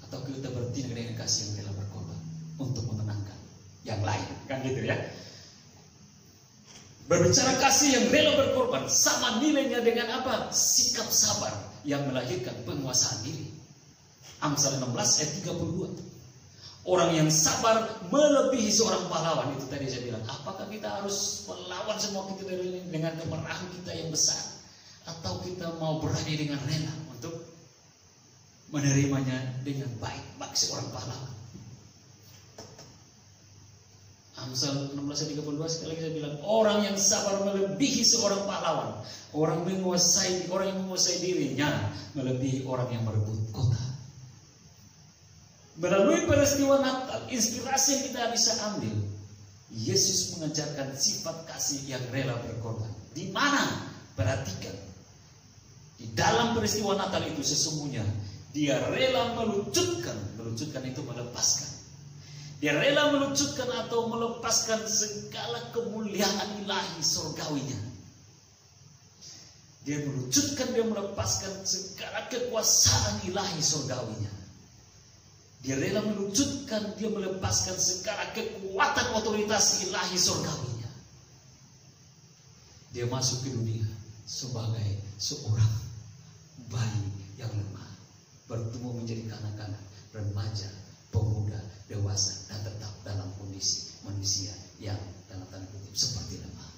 atau kita bertindak dengan kasih yang rela berkorban untuk memenangkan yang lain, kan gitu ya. Berbicara kasih yang rela berkorban sama nilainya dengan apa? Sikap sabar yang melahirkan penguasaan diri. Amsal 16 ayat 32. Orang yang sabar melebihi seorang pahlawan. Itu tadi saya bilang, apakah kita harus melawan semua kita dengan kemarahan kita yang besar, atau kita mau berani dengan rela untuk menerimanya dengan baik bagi seorang pahlawan? Amsal 16 ayat 32 sekali lagi saya bilang, orang yang sabar melebihi seorang pahlawan. Orang yang menguasai dirinya melebihi orang yang merebut kota. Melalui peristiwa Natal, inspirasi yang kita bisa ambil, Yesus mengajarkan sifat kasih yang rela berkorban. Di mana? Perhatikan, di dalam peristiwa Natal itu sesungguhnya dia rela melucutkan itu melepaskan. Dia rela melucutkan atau melepaskan segala kemuliaan ilahi surgawinya. Dia melucutkan, dia melepaskan segala kekuasaan ilahi surgawinya. Dia rela melucutkan, dia melepaskan segala kekuatan otoritas ilahi surgawinya. Dia masuk ke dunia sebagai seorang bayi yang lemah, bertumbuh menjadi kanak-kanak, remaja, pemuda, dewasa, dan tetap dalam kondisi manusia yang dalam tanda kutip seperti lemah.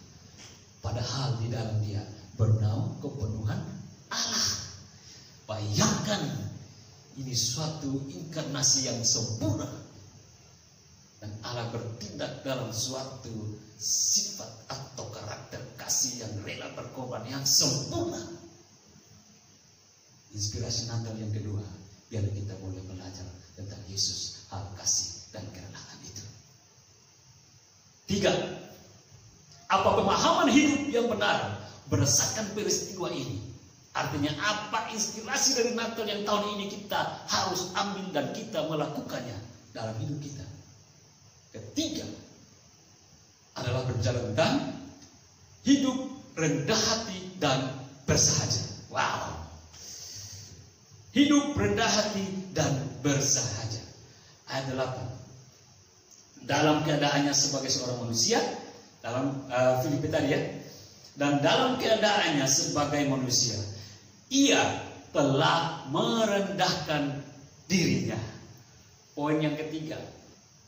Padahal di dalam dia bernaung kepenuhan Allah. Bayangkan, ini suatu inkarnasi yang sempurna, dan Allah bertindak dalam suatu sifat atau karakter kasih yang rela berkorban yang sempurna. Inspirasi Natal yang kedua, biar kita boleh belajar tentang Yesus, hal kasih dan kerelaan itu. 3. Apa pemahaman hidup yang benar berdasarkan peristiwa ini? Artinya apa inspirasi dari Natal yang tahun ini kita harus ambil dan kita melakukannya dalam hidup kita? Ketiga adalah berbicara tentang hidup rendah hati dan bersahaja. Wow. Hidup rendah hati dan bersahaja. Ayat 8. Dalam keadaannya sebagai seorang manusia, dalam Filipi tadi ya, dan dalam keadaannya sebagai manusia, ia telah merendahkan dirinya. Poin yang ketiga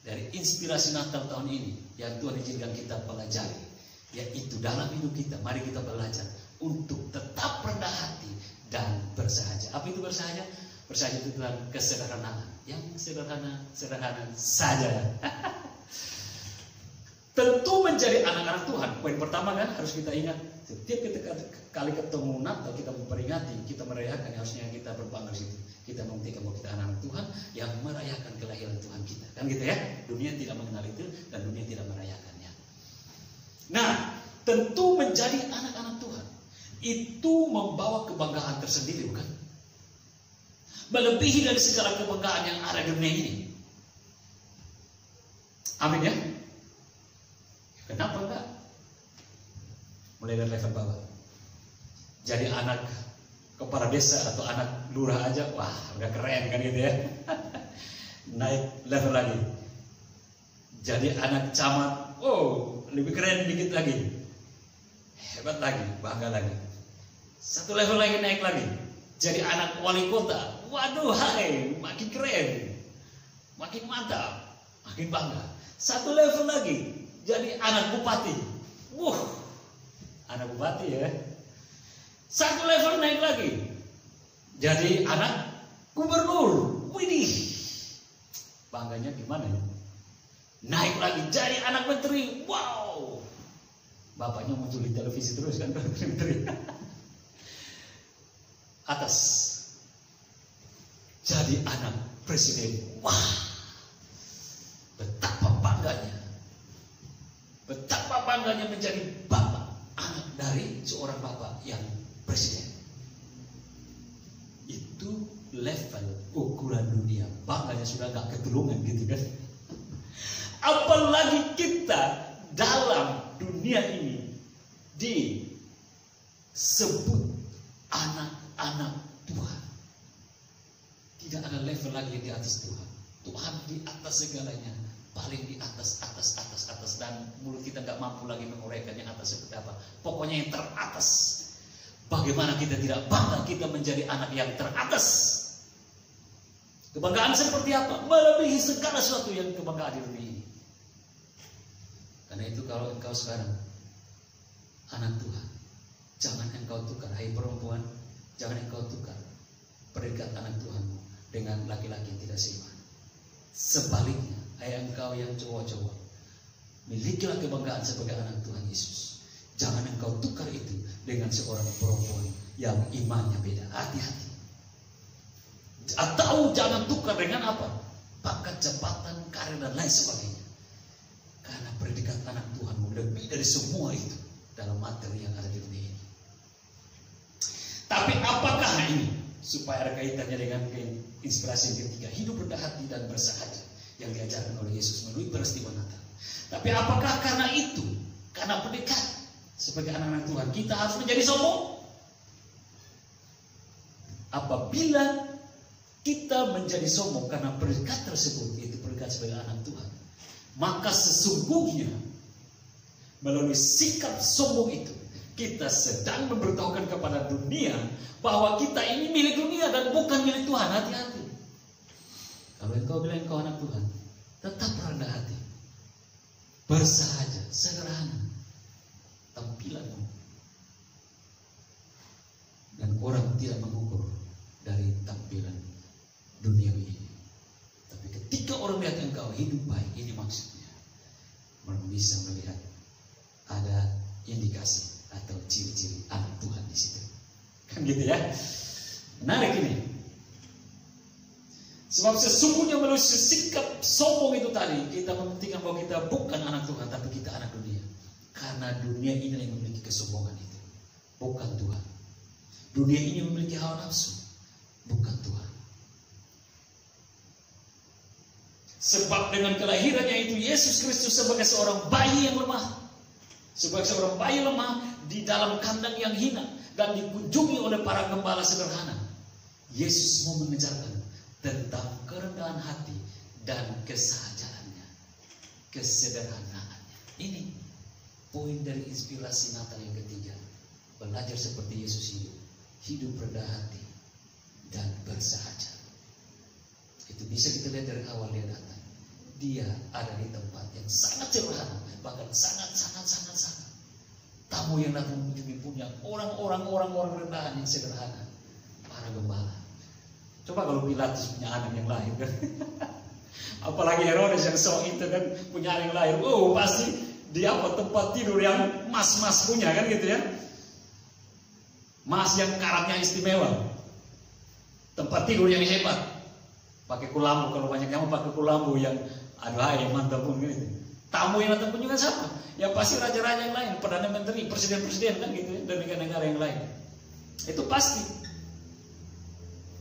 dari inspirasi Natal tahun ini yang Tuhan izinkan kita pelajari, yaitu dalam hidup kita, mari kita belajar untuk tetap rendah hati dan bersahaja. Apa itu bersahaja? Bersahaja itu tentang kesederhanaan, yang sederhana saja. Tentu menjadi anak-anak Tuhan. Poin pertama kan harus kita ingat, setiap kali ketemu Natal kita memperingati, kita merayakan, harusnya kita berbangga di situ. Kita membuktikan bahwa kita anak-anak Tuhan yang merayakan kelahiran Tuhan kita. Kan gitu ya? Dunia tidak mengenal itu dan dunia tidak merayakannya. Nah, tentu menjadi anak-anak Tuhan itu membawa kebanggaan tersendiri, bukan? Melebihi dari segala kebanggaan yang ada di dunia ini. Amin ya? Kenapa enggak? Mulai dari level bawah. Jadi anak kepala desa atau anak lurah aja, wah udah keren kan gitu ya. Naik level lagi. Jadi anak camat Oh, lebih keren dikit lagi. Hebat lagi, bangga lagi. Satu level lagi, naik lagi. Jadi anak wali kota. Waduh, hai, makin keren. Makin mantap, makin bangga. Satu level lagi, jadi anak bupati. Anak bupati ya. Satu level naik lagi, jadi anak gubernur. Widih, bangganya gimana ya? Naik lagi, jadi anak menteri. Wow, bapaknya muncul di televisi terus kan, menteri. Atas, jadi anak presiden. Wah, betapa bangganya. Betapa bangganya menjadi bapak, anak dari seorang bapak yang presiden. Itu level ukuran dunia. Bangganya sudah gak ketulungan gitu kan. Apalagi kita dalam dunia ini disebut anak-anak Tuhan. Tidak ada level lagi yang di atas Tuhan. Tuhan di atas segalanya, paling di atas. Dan mulut kita gak mampu lagi menguraikan yang atas seperti apa. Pokoknya yang teratas. Bagaimana kita tidak bangga kita menjadi anak yang teratas? Kebanggaan seperti apa? Melebihi segala sesuatu yang kebanggaan di dunia ini. Karena itu kalau engkau sekarang anak Tuhan, jangan engkau tukar, hai perempuan, jangan engkau tukar predikat anak Tuhanmu dengan laki-laki yang tidak seiman. Sebaliknya, hai engkau yang cowok-cowok, milikilah kebanggaan sebagai anak Tuhan Yesus. Jangan engkau tukar itu dengan seorang perempuan yang imannya beda. Hati-hati. Atau jangan tukar dengan apa? Pangkat, jabatan, karir dan lain sebagainya. Karena predikat anak Tuhanmu lebih dari semua itu dalam materi yang ada di dunia ini. Tapi apakah ini? Supaya ada kaitannya dengan inspirasi yang ketiga, hidup rendah hati dan bersahaja yang diajarkan oleh Yesus melalui peristiwa Natal. Tapi apakah karena itu, karena predikat sebagai anak-anak Tuhan, kita harus menjadi sombong? Apabila kita menjadi sombong karena predikat tersebut, yaitu predikat sebagai anak Tuhan, maka sesungguhnya melalui sikap sombong itu kita sedang memberitahukan kepada dunia bahwa kita ini milik dunia dan bukan milik Tuhan. Hati-hati. Kalau engkau bilang engkau anak Tuhan, tetap rendah hati, bersahaja, sederhana tampilanmu, dan orang tidak mengukur dari tampilan duniawi ini. Tapi ketika orang lihat engkau hidup baik, ini maksudnya orang bisa melihat ada indikasi atau ciri-ciri anak Tuhan di situ. Kan gitu ya. Menarik ini. Sebab sesungguhnya melalui sikap sombong itu tadi, kita membuktikan bahwa kita bukan anak Tuhan, tapi kita anak dunia. Karena dunia ini yang memiliki kesombongan itu, bukan Tuhan. Dunia ini memiliki hawa nafsu, bukan Tuhan. Sebab dengan kelahirannya itu Yesus Kristus sebagai seorang bayi yang lemah, sebagai seorang bayi lemah di dalam kandang yang hina dan dikunjungi oleh para gembala sederhana, Yesus mau mengejarkan tentang kerendahan hati dan kesahajaannya, kesederhanaannya. Ini poin dari inspirasi Natal yang ketiga. Belajar seperti Yesus hidup rendah hati dan bersahaja. Itu bisa kita lihat dari awal dia datang. Dia ada di tempat yang sangat sederhana, bahkan sangat. Tamu yang datang mengunjungi punya orang-orang rendahan yang sederhana, para gembala. Coba kalau Pilatus punya anak yang lahir kan, apalagi Herodes yang sok itu kan punya anak yang lahir, pasti di tempat tidur yang mas punya kan gitu ya, mas yang karatnya istimewa, tempat tidur yang hebat, pakai kulambu, kalau banyak yang pakai kulambu yang aduhai mantap pun gitu. Tamu yang datang kunjungan siapa? Ya pasti raja-raja yang lain, perdana menteri, presiden-presiden kan gitu, dan negara-negara yang lain. Itu pasti.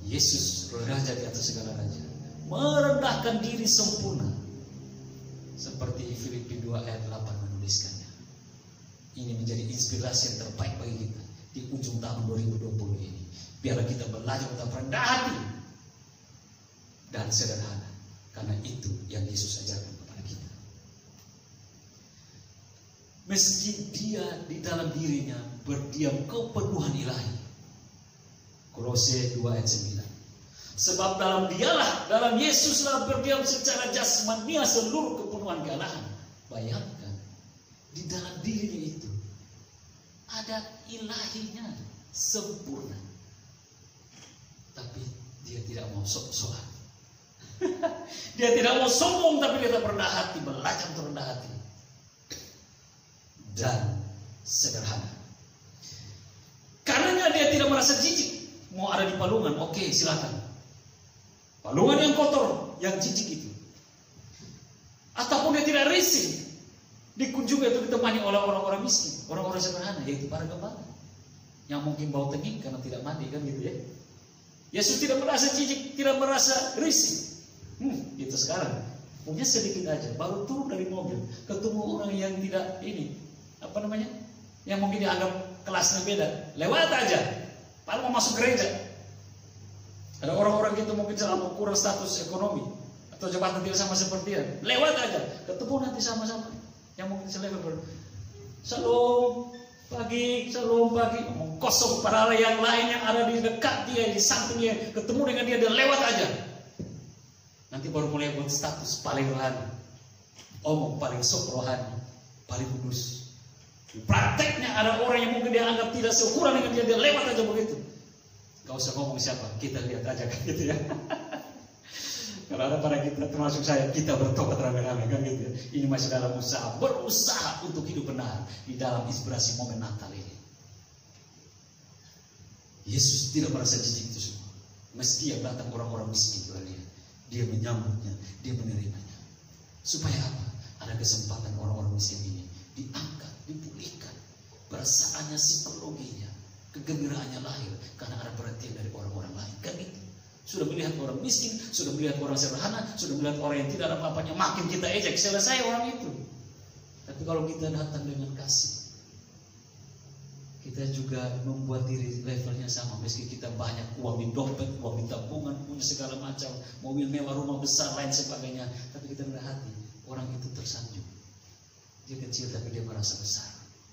Yesus raja di atas segala raja, merendahkan diri sempurna, seperti Filipi 2 ayat 8 menuliskannya. Ini menjadi inspirasi yang terbaik bagi kita di ujung tahun 2020 ini. Biarlah kita belajar untuk rendah hati dan sederhana, karena itu yang Yesus ajarkan kepada kita. Meski dia di dalam dirinya berdiam kepenuhan ilahi. Kolose 2 ayat 9. Sebab dalam Yesuslah berdiam secara jasmania seluruh kepenuhan kealahan. Bayangkan, di dalam dirinya itu ada ilahinya sempurna. Tapi dia tidak mau sok-sokan. Dia tidak mau sombong, tapi dia tak rendah hati, belajar rendah hati dan sederhana. Karena dia tidak merasa jijik mau ada di palungan. Oke, silakan. Palungan yang kotor, yang jijik itu. Ataupun dia tidak risih dikunjungi atau ditemani oleh orang-orang miskin, orang-orang sederhana, yaitu para gembala yang mungkin bau tengik karena tidak mandi, kan gitu ya. Yesus tidak merasa jijik, tidak merasa risih. Itu sekarang punya sedikit aja, baru turun dari mobil, ketemu orang yang tidak yang mungkin dianggap kelasnya beda, lewat aja, paling mau masuk gereja. Ada orang-orang gitu mungkin selama kurang status ekonomi atau jabatan tidak sama seperti dia, lewat aja, ketemu nanti sama-sama, yang mungkin selevel, shalom pagi, ngomong kosong, padahal yang lain yang ada di dekat dia, di samping dia, ketemu dengan dia lewat aja. Nanti baru mulai buat status paling rohani, omong paling sok rohani, paling kudus. Prakteknya ada orang yang mungkin dia anggap tidak seukuran dengan dia lewat aja begitu. Gak usah ngomong siapa, kita lihat aja kan gitu ya. Kalau ada pada kita, termasuk saya, kita bertobat rame-rame kan gitu ya. Ini masih dalam berusaha untuk hidup benar di dalam inspirasi momen Natal ini. Yesus tidak merasa jijik itu semua. Meski yang datang orang-orang miskin kepada dia menyambutnya, dia menerimanya. Supaya apa? Ada kesempatan orang-orang miskin ini diangkat, dipulihkan, perasaannya, psikologinya, kegembiraannya lahir karena ada perhatian dari orang-orang lain. Kan itu. Sudah melihat orang miskin, sudah melihat orang sederhana, sudah melihat orang yang tidak ada apa-apanya, makin kita ejek, selesai orang itu. Tapi kalau kita datang dengan kasih, kita juga membuat diri levelnya sama. Meski kita banyak uang di dompet, uang di tabungan, punya segala macam, mobil mewah, rumah besar, lain sebagainya, tapi kita rendah hati, orang itu tersanjung. Dia kecil tapi dia merasa besar.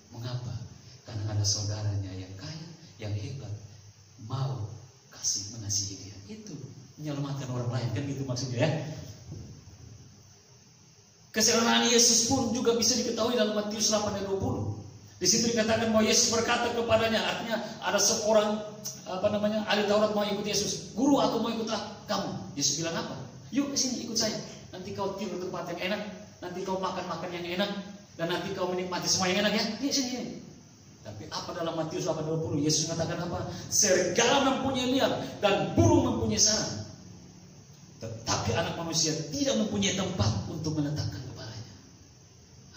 Mengapa? Karena ada saudaranya yang kaya, yang hebat, mau mengasihi dia. Itu menyelamatkan orang lain, kan gitu maksudnya ya. Kesederhanaan Yesus pun juga bisa diketahui dalam Matius 8 ayat 20. Di situ dikatakan bahwa Yesus berkata kepadanya, artinya ada seorang ahli Taurat mau ikut Yesus. Guru, aku mau ikut kamu. Yesus bilang apa? Yuk ke sini ikut saya. Nanti kau tidur di tempat yang enak, nanti kau makan yang enak, dan nanti kau menikmati semua yang enak ya. Yuk sini. Tapi apa dalam Matius 8:20 Yesus mengatakan apa? Serigala mempunyai liang dan burung mempunyai sarang, tetapi anak manusia tidak mempunyai tempat untuk meletakkan kepalanya.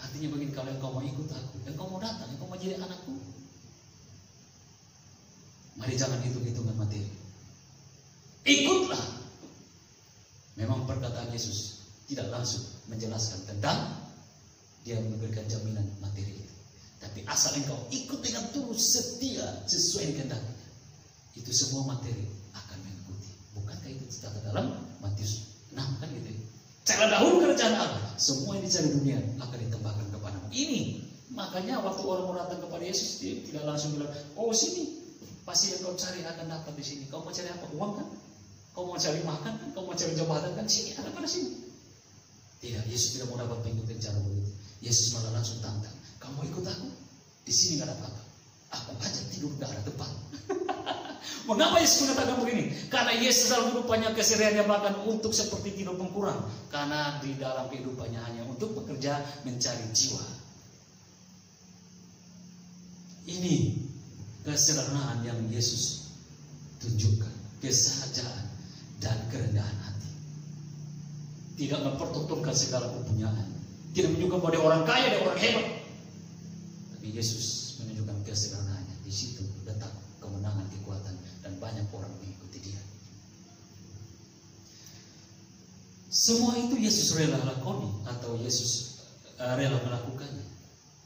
Artinya begini, kalau engkau mau ikut aku, engkau mau datang, engkau mau jadi anakku, mari jangan hitung-hitungan materi, ikutlah. Memang perkataan Yesus tidak langsung menjelaskan tentang dia memberikan jaminan materi itu. Tapi asal engkau ikut dengan tulus setia sesuai dengan kehendaknya, itu semua materi akan mengikuti. Bukankah itu tercatat dalam Matius 6 kan gitu? Cari dahulu kerajaan Allah, semua yang dicari dunia akan ditambahkan kepadamu. Ini makanya waktu orang mau datang kepada Yesus, dia tidak langsung bilang, oh sini pasti yang kau cari akan dapat di sini. Kau mau cari apa? Uang kan? Kau mau cari makan kan? Kau mau cari jabatan kan? Sini, ada pada sini. Tidak, Yesus tidak mau dapat mengikuti cara begitu. Yesus malah langsung tantang. Kamu ikut aku? Di sini gak ada apa-apa. Aku aja tidur gak ada tempat. Mengapa Yesus mengatakan begini? Karena Yesus dalam kehidupannya kesehariannya bahkan untuk seperti tidur pengkurang. Karena di dalam kehidupannya hanya untuk bekerja mencari jiwa. Ini kesederhanaan yang Yesus tunjukkan. Kesahajaan dan kerendahan hati. Tidak mempertontonkan segala kepunyaan. Tidak menunjukkan bahwa dia orang kaya, dia orang hebat. Tapi Yesus menunjukkan kesederhanaannya. Di situ letak kemenangan, kekuatan, dan banyak orang mengikuti dia. Semua itu Yesus rela lakoni atau Yesus rela melakukannya.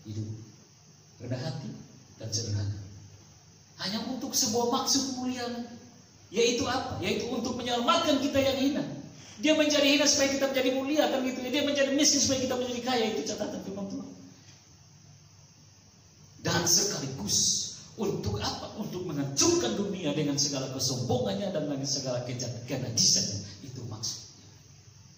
Hidup rendah hati dan sederhana. Hanya untuk sebuah maksud mulia. Yaitu apa? Yaitu untuk menyelamatkan kita yang hina. Dia menjadi hina supaya kita menjadi mulia, kan gitu. Dia menjadi miskin supaya kita menjadi kaya. Itu catatan firman Tuhan. Dan sekaligus untuk apa? Untuk menghancurkan dunia dengan segala kesombongannya dan dengan segala kenajisannya. Itu maksudnya.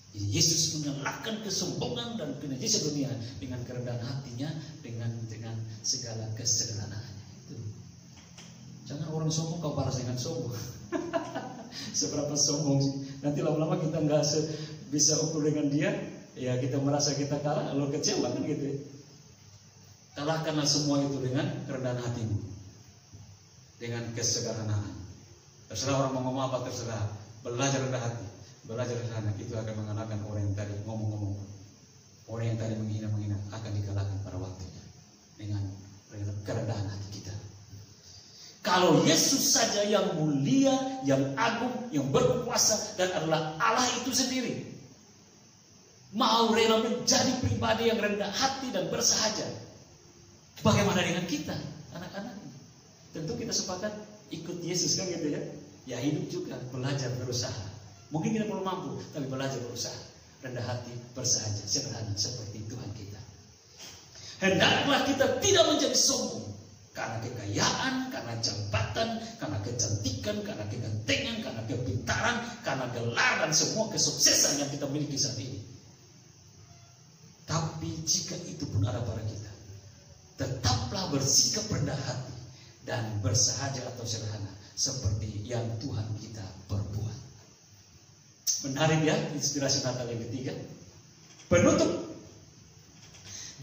Jadi Yesus mengalahkan kesombongan dan kenajisan dunia dengan kerendahan hatinya, dengan segala kesederhanaannya. Itu. Jangan orang sombong kau balas dengan sombong. Seberapa sombong sih? Nanti lama-lama kita nggak bisa ukur dengan dia, ya kita merasa kita kalah, lalu kecewa kan gitu ya. Kalahkanlah semua itu dengan kerendahan hatimu, dengan kesederhanaan. Terserah orang mau ngomong apa, terserah. Belajar rendah hati, belajar rendah hati, itu akan mengalahkan orang yang tadi ngomong-ngomong. Orang yang tadi menghina-menghina akan dikalahkan pada waktunya dengan kerendahan hati kita. Kalau Yesus saja yang mulia, yang agung, yang berkuasa dan adalah Allah itu sendiri, mau rela menjadi pribadi yang rendah hati dan bersahaja, bagaimana dengan kita, anak-anak? Tentu kita sepakat ikut Yesus kan gitu ya. Ya hidup juga, belajar berusaha. Mungkin kita belum mampu, tapi belajar berusaha. Rendah hati, bersahaja, sederhana seperti Tuhan kita. Hendaklah kita tidak menjadi sombong karena kekayaan, karena jabatan, karena kecantikan, karena kegantengan, karena kepintaran, karena gelar dan semua kesuksesan yang kita miliki saat ini. Tapi jika itu pun ada pada kita, tetaplah bersikap rendah hati dan bersahaja atau sederhana seperti yang Tuhan kita perbuat. Menarik ya, inspirasi Natal yang ketiga. Penutup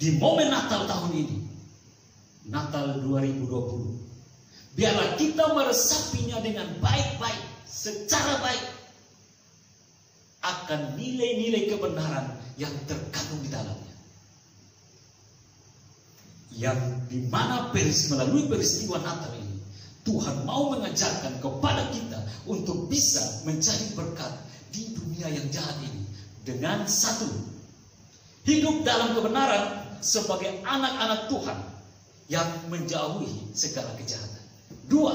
di momen Natal tahun ini, Natal 2020, biarlah kita meresapinya dengan baik-baik, secara baik, akan nilai-nilai kebenaran yang terkandung di dalamnya. Yang dimana melalui peristiwa Natal ini, Tuhan mau mengajarkan kepada kita untuk bisa menjadi berkat di dunia yang jahat ini. Dengan satu, hidup dalam kebenaran sebagai anak-anak Tuhan yang menjauhi segala kejahatan. Dua,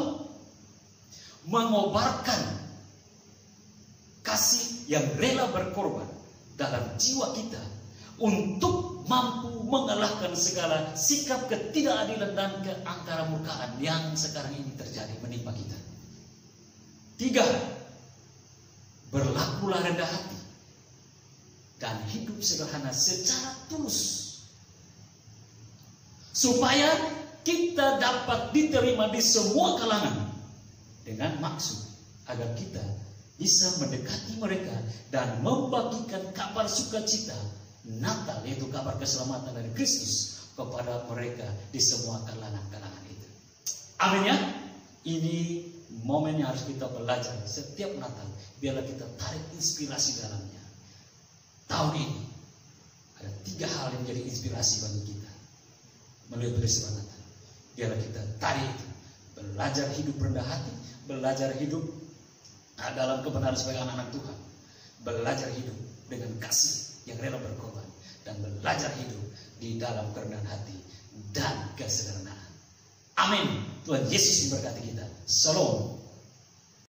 mengobarkan kasih yang rela berkorban dalam jiwa kita untuk mampu mengalahkan segala sikap ketidakadilan dan keangkara-murkaan yang sekarang ini terjadi menimpa kita. Tiga, berlakulah rendah hati dan hidup sederhana secara tulus, supaya kita dapat diterima di semua kalangan, dengan maksud agar kita bisa mendekati mereka dan membagikan kabar sukacita Natal, yaitu kabar keselamatan dari Kristus, kepada mereka di semua kalangan-kalangan itu. Amin ya. Ini momen yang harus kita belajar setiap Natal. Biarlah kita tarik inspirasi dalamnya. Tahun ini ada 3 hal yang menjadi inspirasi bagi kita melalui peristiwa Natal. Biarlah kita tarik itu. Belajar hidup rendah hati, belajar hidup dalam kebenaran sebagai anak-anak Tuhan, belajar hidup dengan kasih yang rela berkorban, dan belajar hidup di dalam kerendahan hati dan kesederhanaan. Amin. Tuhan Yesus memberkati kita. Shalom.